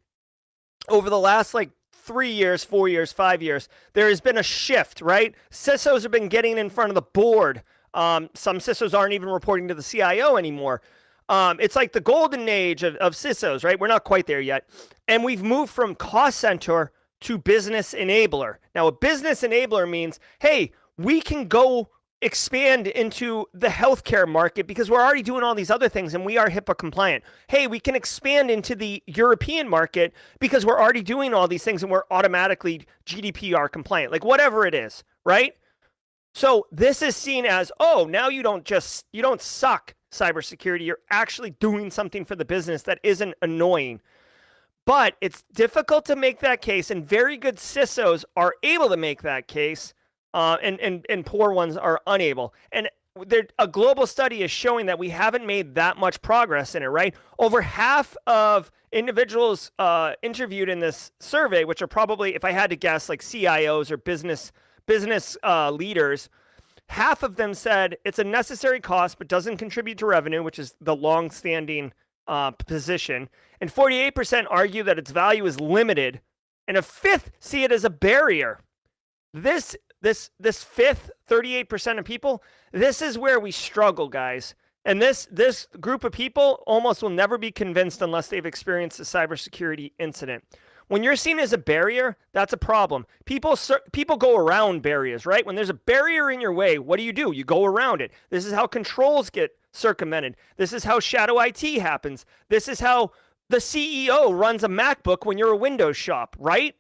Speaker 1: Over the last 3 years, 4 years, 5 years, there has been a shift, right? CISOs have been getting in front of the board. Some CISOs aren't even reporting to the CIO anymore. It's like the golden age of CISOs, right? We're not quite there yet. And we've moved from cost center to business enabler. Now, a business enabler means, hey, we can go expand into the healthcare market because we're already doing all these other things and we are HIPAA compliant. Hey, we can expand into the European market because we're already doing all these things and we're automatically GDPR compliant, like whatever it is, right? So this is seen as, oh, now you don't suck cybersecurity. You're actually doing something for the business that isn't annoying. But it's difficult to make that case, and very good CISOs are able to make that case, and poor ones are unable. And a global study is showing that we haven't made that much progress in it, right? Over half of individuals interviewed in this survey, which are probably, if I had to guess, like CIOs or business leaders, half of them said it's a necessary cost but doesn't contribute to revenue, which is the long-standing position. And 48% argue that its value is limited, and a fifth see it as a barrier. This fifth, 38% of people, this is where we struggle, guys. And this group of people almost will never be convinced unless they've experienced a cybersecurity incident. When you're seen as a barrier, that's a problem. People go around barriers, right? When there's a barrier in your way, what do? You go around it. This is how controls get circumvented. This is how shadow IT happens. This is how the CEO runs a MacBook when you're a Windows shop, right?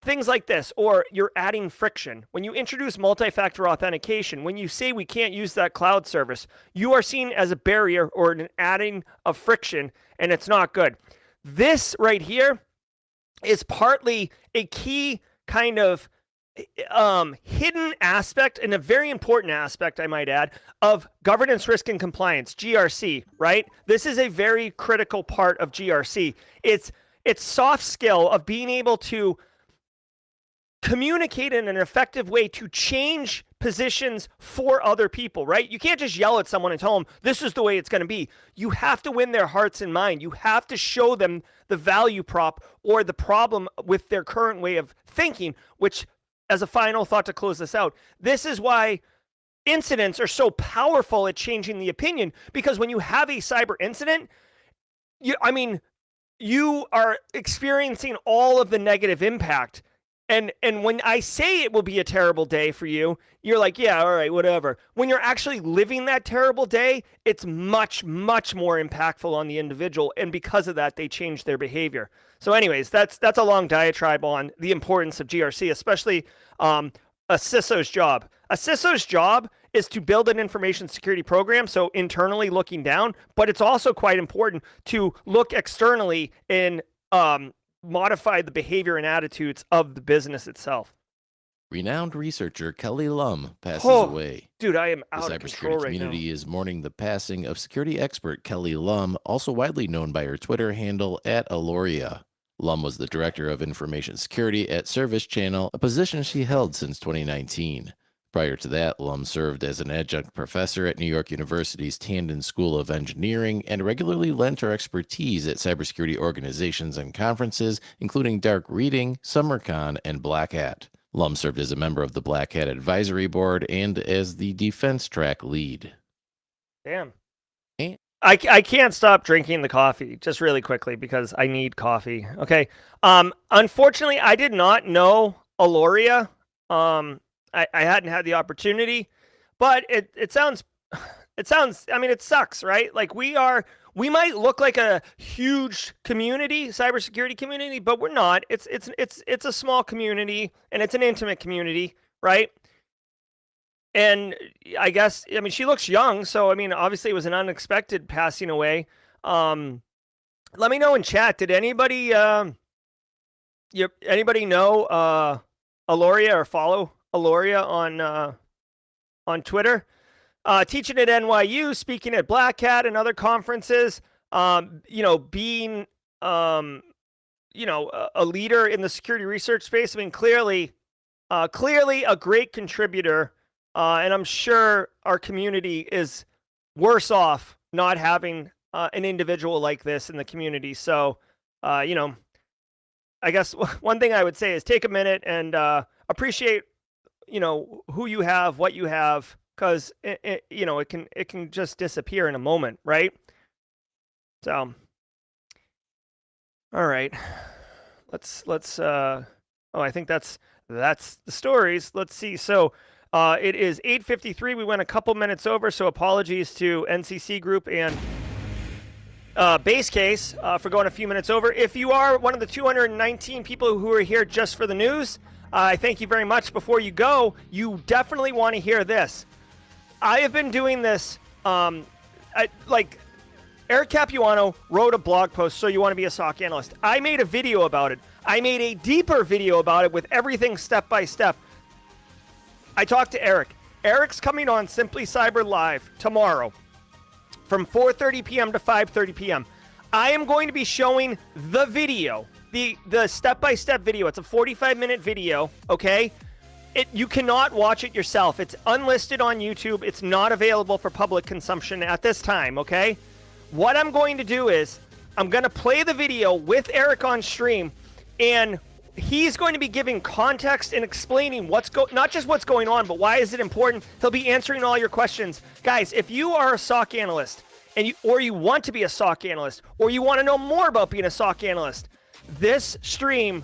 Speaker 1: Things like this, or you're adding friction. When you introduce multi-factor authentication, when you say we can't use that cloud service, you are seen as a barrier or an adding of friction, and it's not good. This right here is partly a key kind of hidden aspect, and a very important aspect, I might add, of governance, risk, and compliance, GRC, right? This is a very critical part of GRC. It's soft skill of being able to communicate in an effective way to change positions for other people, right? You can't just yell at someone and tell them, this is the way it's going to be. You have to win their hearts and mind. You have to show them the value prop or the problem with their current way of thinking, which, as a final thought to close this out, this is why incidents are so powerful at changing the opinion, because when you have a cyber incident, you are experiencing all of the negative impact. And when I say it will be a terrible day for you, you're like, yeah, all right, whatever. When you're actually living that terrible day, it's much, much more impactful on the individual. And because of that, they change their behavior. So anyways, that's a long diatribe on the importance of GRC, especially a CISO's job. A CISO's job is to build an information security program, so internally looking down, but it's also quite important to look externally and modify the behavior and attitudes of the business itself.
Speaker 4: Renowned researcher Kelly Lum passes away.
Speaker 1: Dude, I am out
Speaker 4: The
Speaker 1: of control
Speaker 4: cybersecurity
Speaker 1: right now.
Speaker 4: community is mourning the passing of security expert Kelly Lum, also widely known by her Twitter handle @Aloria. Lum was the director of information security at Service Channel, a position she held since 2019. Prior to that, Lum served as an adjunct professor at New York University's Tandon School of Engineering and regularly lent her expertise at cybersecurity organizations and conferences, including Dark Reading, SummerCon, and Black Hat. Lum served as a member of the Black Hat Advisory Board and as the defense track lead.
Speaker 1: Damn. I can't stop drinking the coffee just really quickly because I need coffee. Okay. Unfortunately, I did not know Aloria. I hadn't had the opportunity, but it sounds, I mean, it sucks, right? Like we might look like a huge community, cybersecurity community, but we're not. It's a small community and it's an intimate community, right? And I guess, I mean, she looks young, so I mean, obviously it was an unexpected passing away. Let me know in chat. Did anybody anybody know Aloria or follow Aloria on Twitter? Teaching at NYU, speaking at Black Hat and other conferences. Being a leader in the security research space. I mean, clearly a great contributor. And I'm sure our community is worse off not having an individual like this in the community. So, I guess one thing I would say is take a minute and appreciate, who you have, what you have, because it can just disappear in a moment, right? So, all right, let's. I think that's the stories. Let's see. So. It is 8:53. We went a couple minutes over, so apologies to NCC Group and Base Case for going a few minutes over. If you are one of the 219 people who are here just for the news, I thank you very much. Before you go, you definitely want to hear this. I have been doing this, Eric Capuano wrote a blog post, So You Want to Be a SOC Analyst. I made a video about it. I made a deeper video about it with everything step by step. I talked to Eric. Eric's coming on Simply Cyber Live tomorrow from 4:30 p.m. to 5:30 p.m. I am going to be showing the video, the step-by-step video. It's a 45-minute video, okay? You cannot watch it yourself. It's unlisted on YouTube. It's not available for public consumption at this time, okay? What I'm going to do is I'm going to play the video with Eric on stream, and he's going to be giving context and explaining not just what's going on, but why is it important. He'll be answering all your questions. Guys, if you are a SOC analyst or you want to be a SOC analyst, or you want to know more about being a SOC analyst, this stream,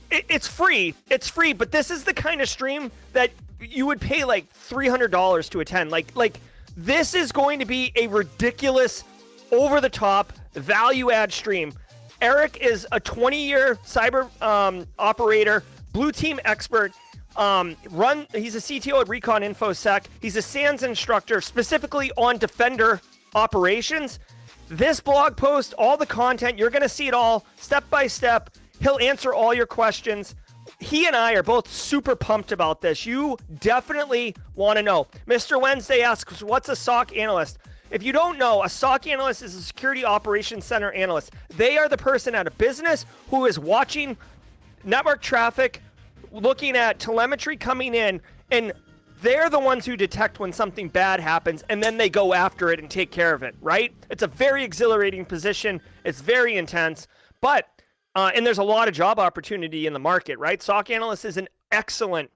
Speaker 1: it's free. It's free, but this is the kind of stream that you would pay like $300 to attend. Like this is going to be a ridiculous, over-the-top, value-add stream. Eric is a 20-year cyber operator, blue team expert. He's a CTO at Recon InfoSec. He's a SANS instructor specifically on Defender operations. This blog post, all the content, you're going to see it all step by step. He'll answer all your questions. He and I are both super pumped about this. You definitely want to know. Mr. Wednesday asks, what's a SOC analyst? If you don't know, a SOC analyst is a security operations center analyst. They are the person at a business who is watching network traffic, looking at telemetry coming in, and they're the ones who detect when something bad happens, and then they go after it and take care of it, right? It's a very exhilarating position. It's very intense, but, and there's a lot of job opportunity in the market, right? SOC analyst is an excellent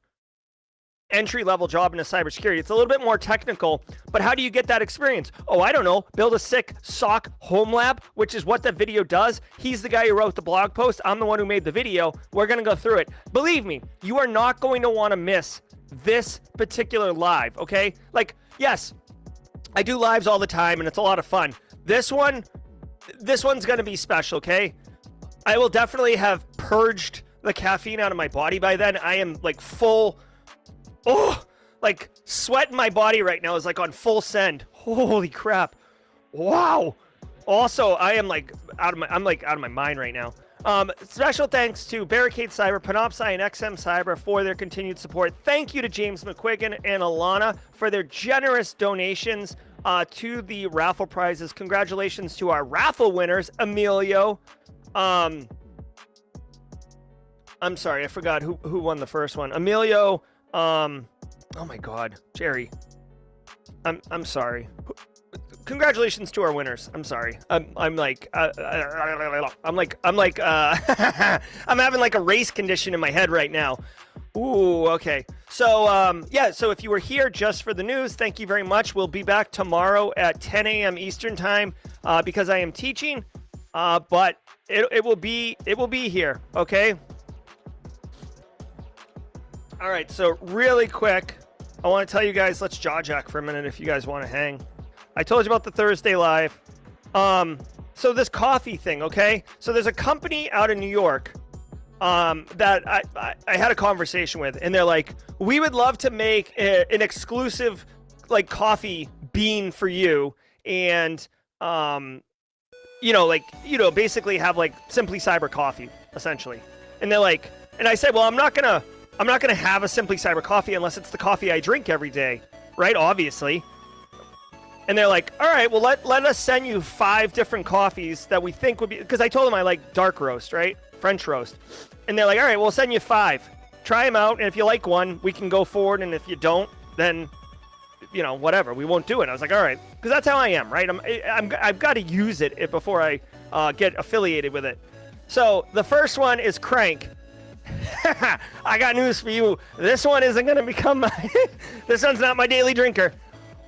Speaker 1: entry-level job into cybersecurity. It's a little bit more technical, but how do you get that experience? Oh, I don't know. Build a sick SOC home lab, which is what that video does. He's the guy who wrote the blog post. I'm the one who made the video. We're going to go through it. Believe me, you are not going to want to miss this particular live, okay? Like, yes, I do lives all the time, and it's a lot of fun. This one's going to be special, okay? I will definitely have purged the caffeine out of my body by then. I am like full... like sweat in my body right now is like on full send. Holy crap. Wow. Also, I am like out of my mind right now. Special thanks to Barricade Cyber, Panoptcy, and XM Cyber for their continued support. Thank you to James McQuiggan and Alana for their generous donations to the raffle prizes. Congratulations to our raffle winners, Emilio. I'm sorry, I forgot who won the first one. Emilio. Oh my God, Jerry. I'm sorry. Congratulations to our winners. I'm sorry. I'm having like a race condition in my head right now. Ooh, okay. So, yeah, so if you were here just for the news, thank you very much. We'll be back tomorrow at 10 a.m. Eastern time because I am teaching, but it will be here, okay? All right, so really quick, I want to tell you guys, let's jaw jack for a minute if you guys want to hang. I told you about the Thursday Live. So this coffee thing, okay? So there's a company out in New York that I had a conversation with, and they're like, we would love to make an exclusive like coffee bean for you, and basically have like Simply Cyber coffee essentially. And they're like, and I said, well, I'm not gonna have a Simply Cyber coffee unless it's the coffee I drink every day, right? Obviously. And they're like, all right, well, let us send you 5 different coffees that we think would be, because I told them I like dark roast, right? French roast. And they're like, all right, we'll send you 5. Try them out, and if you like one, we can go forward, and if you don't, then, whatever, we won't do it. I was like, all right, because that's how I am, right? I've got to use it before I get affiliated with it. So the first one is Crank. I got news for you. This one isn't going to become this one's not my daily drinker.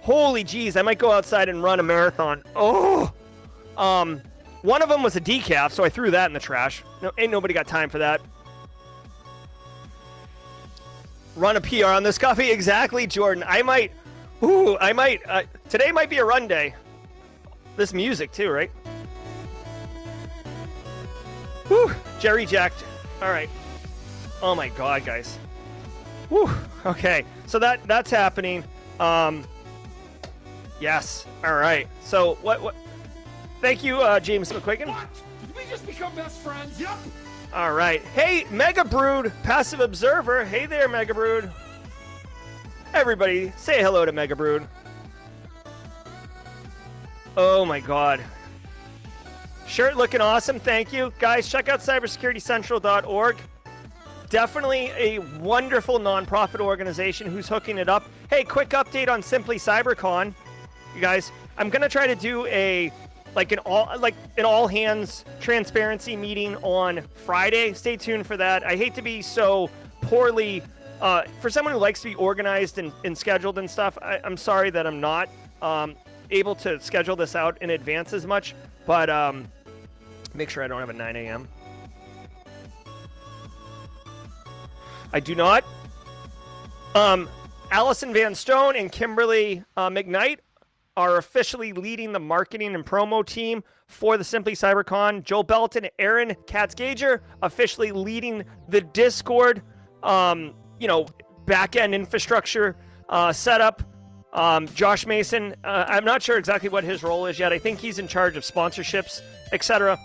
Speaker 1: Holy jeez, I might go outside and run a marathon. Oh, one of them was a decaf, so I threw that in the trash. No, ain't nobody got time for that. Run a PR on this coffee, exactly, Jordan. Today might be a run day. This music too, right? Whew, Jerry jacked. All right. Oh my God, guys. Whew. Okay, so that's happening. Yes. All right. So what? Thank you, James McQuiggan.
Speaker 5: What? Did we just become best friends? Yep.
Speaker 1: All right. Hey, Mega Brood, passive observer. Hey there, Mega Brood. Everybody, say hello to Mega Brood. Oh my God. Shirt looking awesome. Thank you, guys. Check out cybersecuritycentral.org. Definitely a wonderful nonprofit organization who's hooking it up. Hey, quick update on Simply CyberCon. You guys, I'm gonna try to do an all hands transparency meeting on Friday. Stay tuned for that. I hate to be so poorly for someone who likes to be organized and scheduled and stuff. I'm sorry that I'm not able to schedule this out in advance as much, but make sure I don't have a 9 a.m. I do not. Allison Van Stone and Kimberly McKnight are officially leading the marketing and promo team for the Simply CyberCon. Joel Belton and Aaron Katz-Gager officially leading the Discord, back-end infrastructure setup. Josh Mason, I'm not sure exactly what his role is yet. I think he's in charge of sponsorships, etc.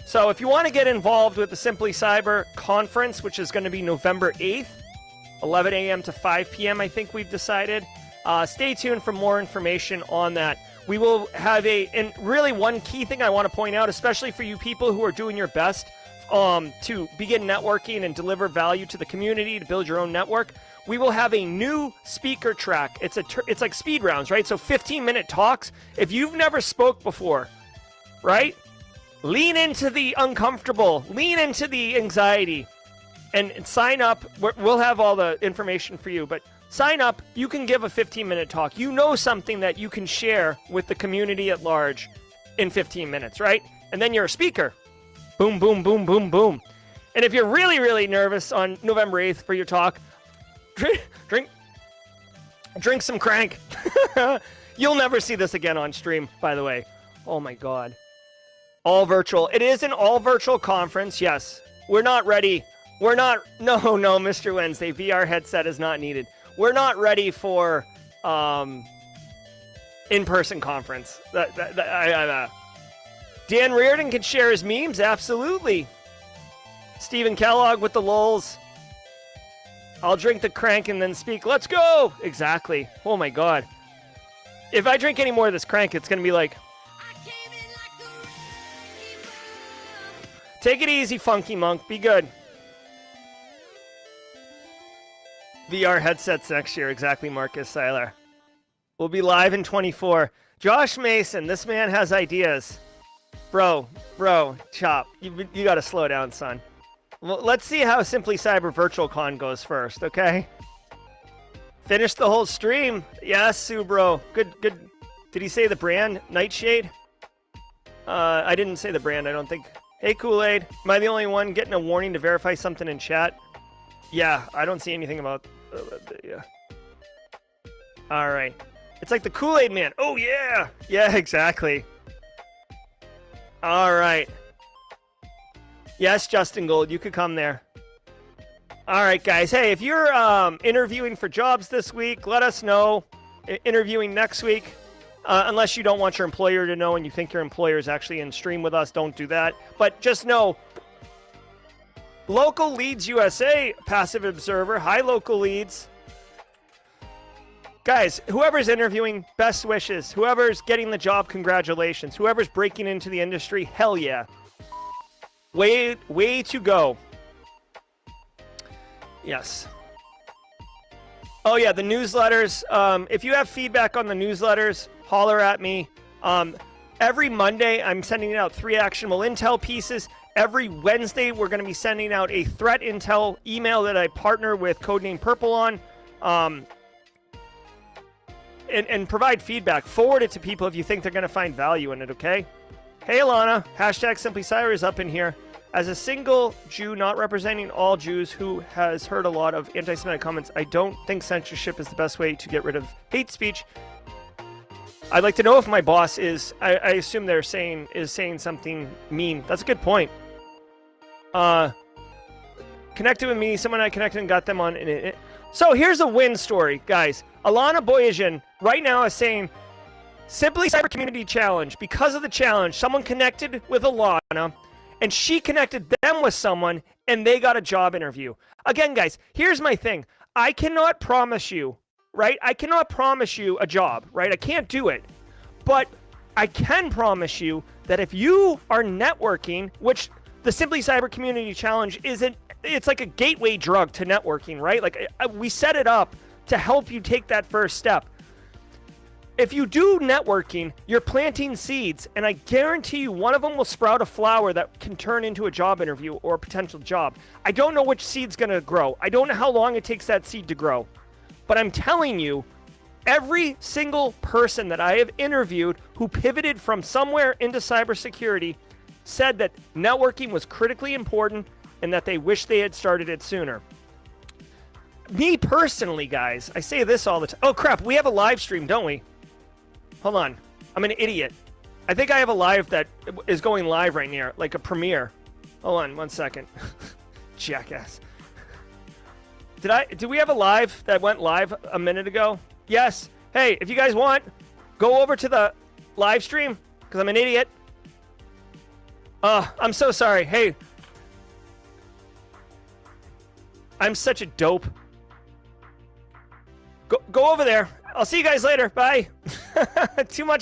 Speaker 1: So if you want to get involved with the Simply Cyber conference, which is going to be November 8th, 11 a.m. to 5 p.m., I think we've decided. Stay tuned for more information on that. We will have and really one key thing I want to point out, especially for you people who are doing your best to begin networking and deliver value to the community, to build your own network. We will have a new speaker track. It's like speed rounds, right? So 15-minute talks. If you've never spoke before, right? Lean into the uncomfortable, lean into the anxiety, and sign up. We'll have all the information for you, but sign up. You can give a 15-minute talk. You know something that you can share with the community at large in 15 minutes, right? And then you're a speaker. Boom, boom, boom, boom, boom. And if you're really, really nervous on November 8th for your talk, drink some crank. You'll never see this again on stream, by the way. Oh my God. All virtual. It is an all virtual conference. Yes. We're not ready. No, Mr. Wednesday. VR headset is not needed. We're not ready for in-person conference. Dan Reardon can share his memes. Absolutely. Stephen Kellogg with the lulz. I'll drink the crank and then speak. Let's go. Exactly. Oh my God. If I drink any more of this crank, it's going to be like, take it easy, Funky Monk. Be good. VR headsets next year. Exactly, Marcus Seiler. We'll be live in 24. Josh Mason, this man has ideas. Bro, Chop, you got to slow down, son. Well, let's see how Simply Cyber VirtualCon goes first, okay? Finish the whole stream. Yes, Subro. Good. Did he say the brand? Nightshade? I didn't say the brand, I don't think. Hey, Kool-Aid. Am I the only one getting a warning to verify something in chat? Yeah, I don't see anything about... yeah. All right. It's like the Kool-Aid man. Oh, yeah. Yeah, exactly. All right. Yes, Justin Gold, you could come there. All right, guys. Hey, if you're interviewing for jobs this week, let us know. Interviewing next week. Unless you don't want your employer to know and you think your employer is actually in stream with us, don't do that. But just know, Local Leads USA, Passive Observer. Hi, Local Leads. Guys, whoever's interviewing, best wishes. Whoever's getting the job, congratulations. Whoever's breaking into the industry, hell yeah. Way to go. Yes. Oh, yeah, the newsletters. If you have feedback on the newsletters, holler at me. Every Monday, I'm sending out 3 actionable intel pieces. Every Wednesday, we're going to be sending out a threat intel email that I partner with Codename Purple on. And provide feedback. Forward it to people if you think they're going to find value in it, okay? Hey, Alana. Hashtag Simply Cyber is up in here. As a single Jew not representing all Jews who has heard a lot of anti-Semitic comments, I don't think censorship is the best way to get rid of hate speech. I'd like to know if my boss is, I assume they're saying something mean. That's a good point. Connected with me, someone I connected and got them on. So here's a win story, guys. Alana Boyajian right now is saying, Simply Cyber Community Challenge. Because of the challenge, someone connected with Alana, and she connected them with someone, and they got a job interview. Again, guys, here's my thing. I cannot promise you, right? I cannot promise you a job, right? I can't do it. But I can promise you that if you are networking, which the Simply Cyber Community Challenge it's like a gateway drug to networking, right? Like we set it up to help you take that first step. If you do networking, you're planting seeds, and I guarantee you one of them will sprout a flower that can turn into a job interview or a potential job. I don't know which seed's going to grow. I don't know how long it takes that seed to grow. But I'm telling you, every single person that I have interviewed who pivoted from somewhere into cybersecurity said that networking was critically important and that they wish they had started it sooner. Me personally, guys, I say this all the time. Oh, crap, we have a live stream, don't we? Hold on. I'm an idiot. I think I have a live that is going live right now, like a premiere. Hold on 1 second. Jackass. Did we have a live that went live a minute ago? Yes. Hey, if you guys want, go over to the live stream, because I'm an idiot. I'm so sorry. Hey. I'm such a dope. Go over there. I'll see you guys later. Bye. Too much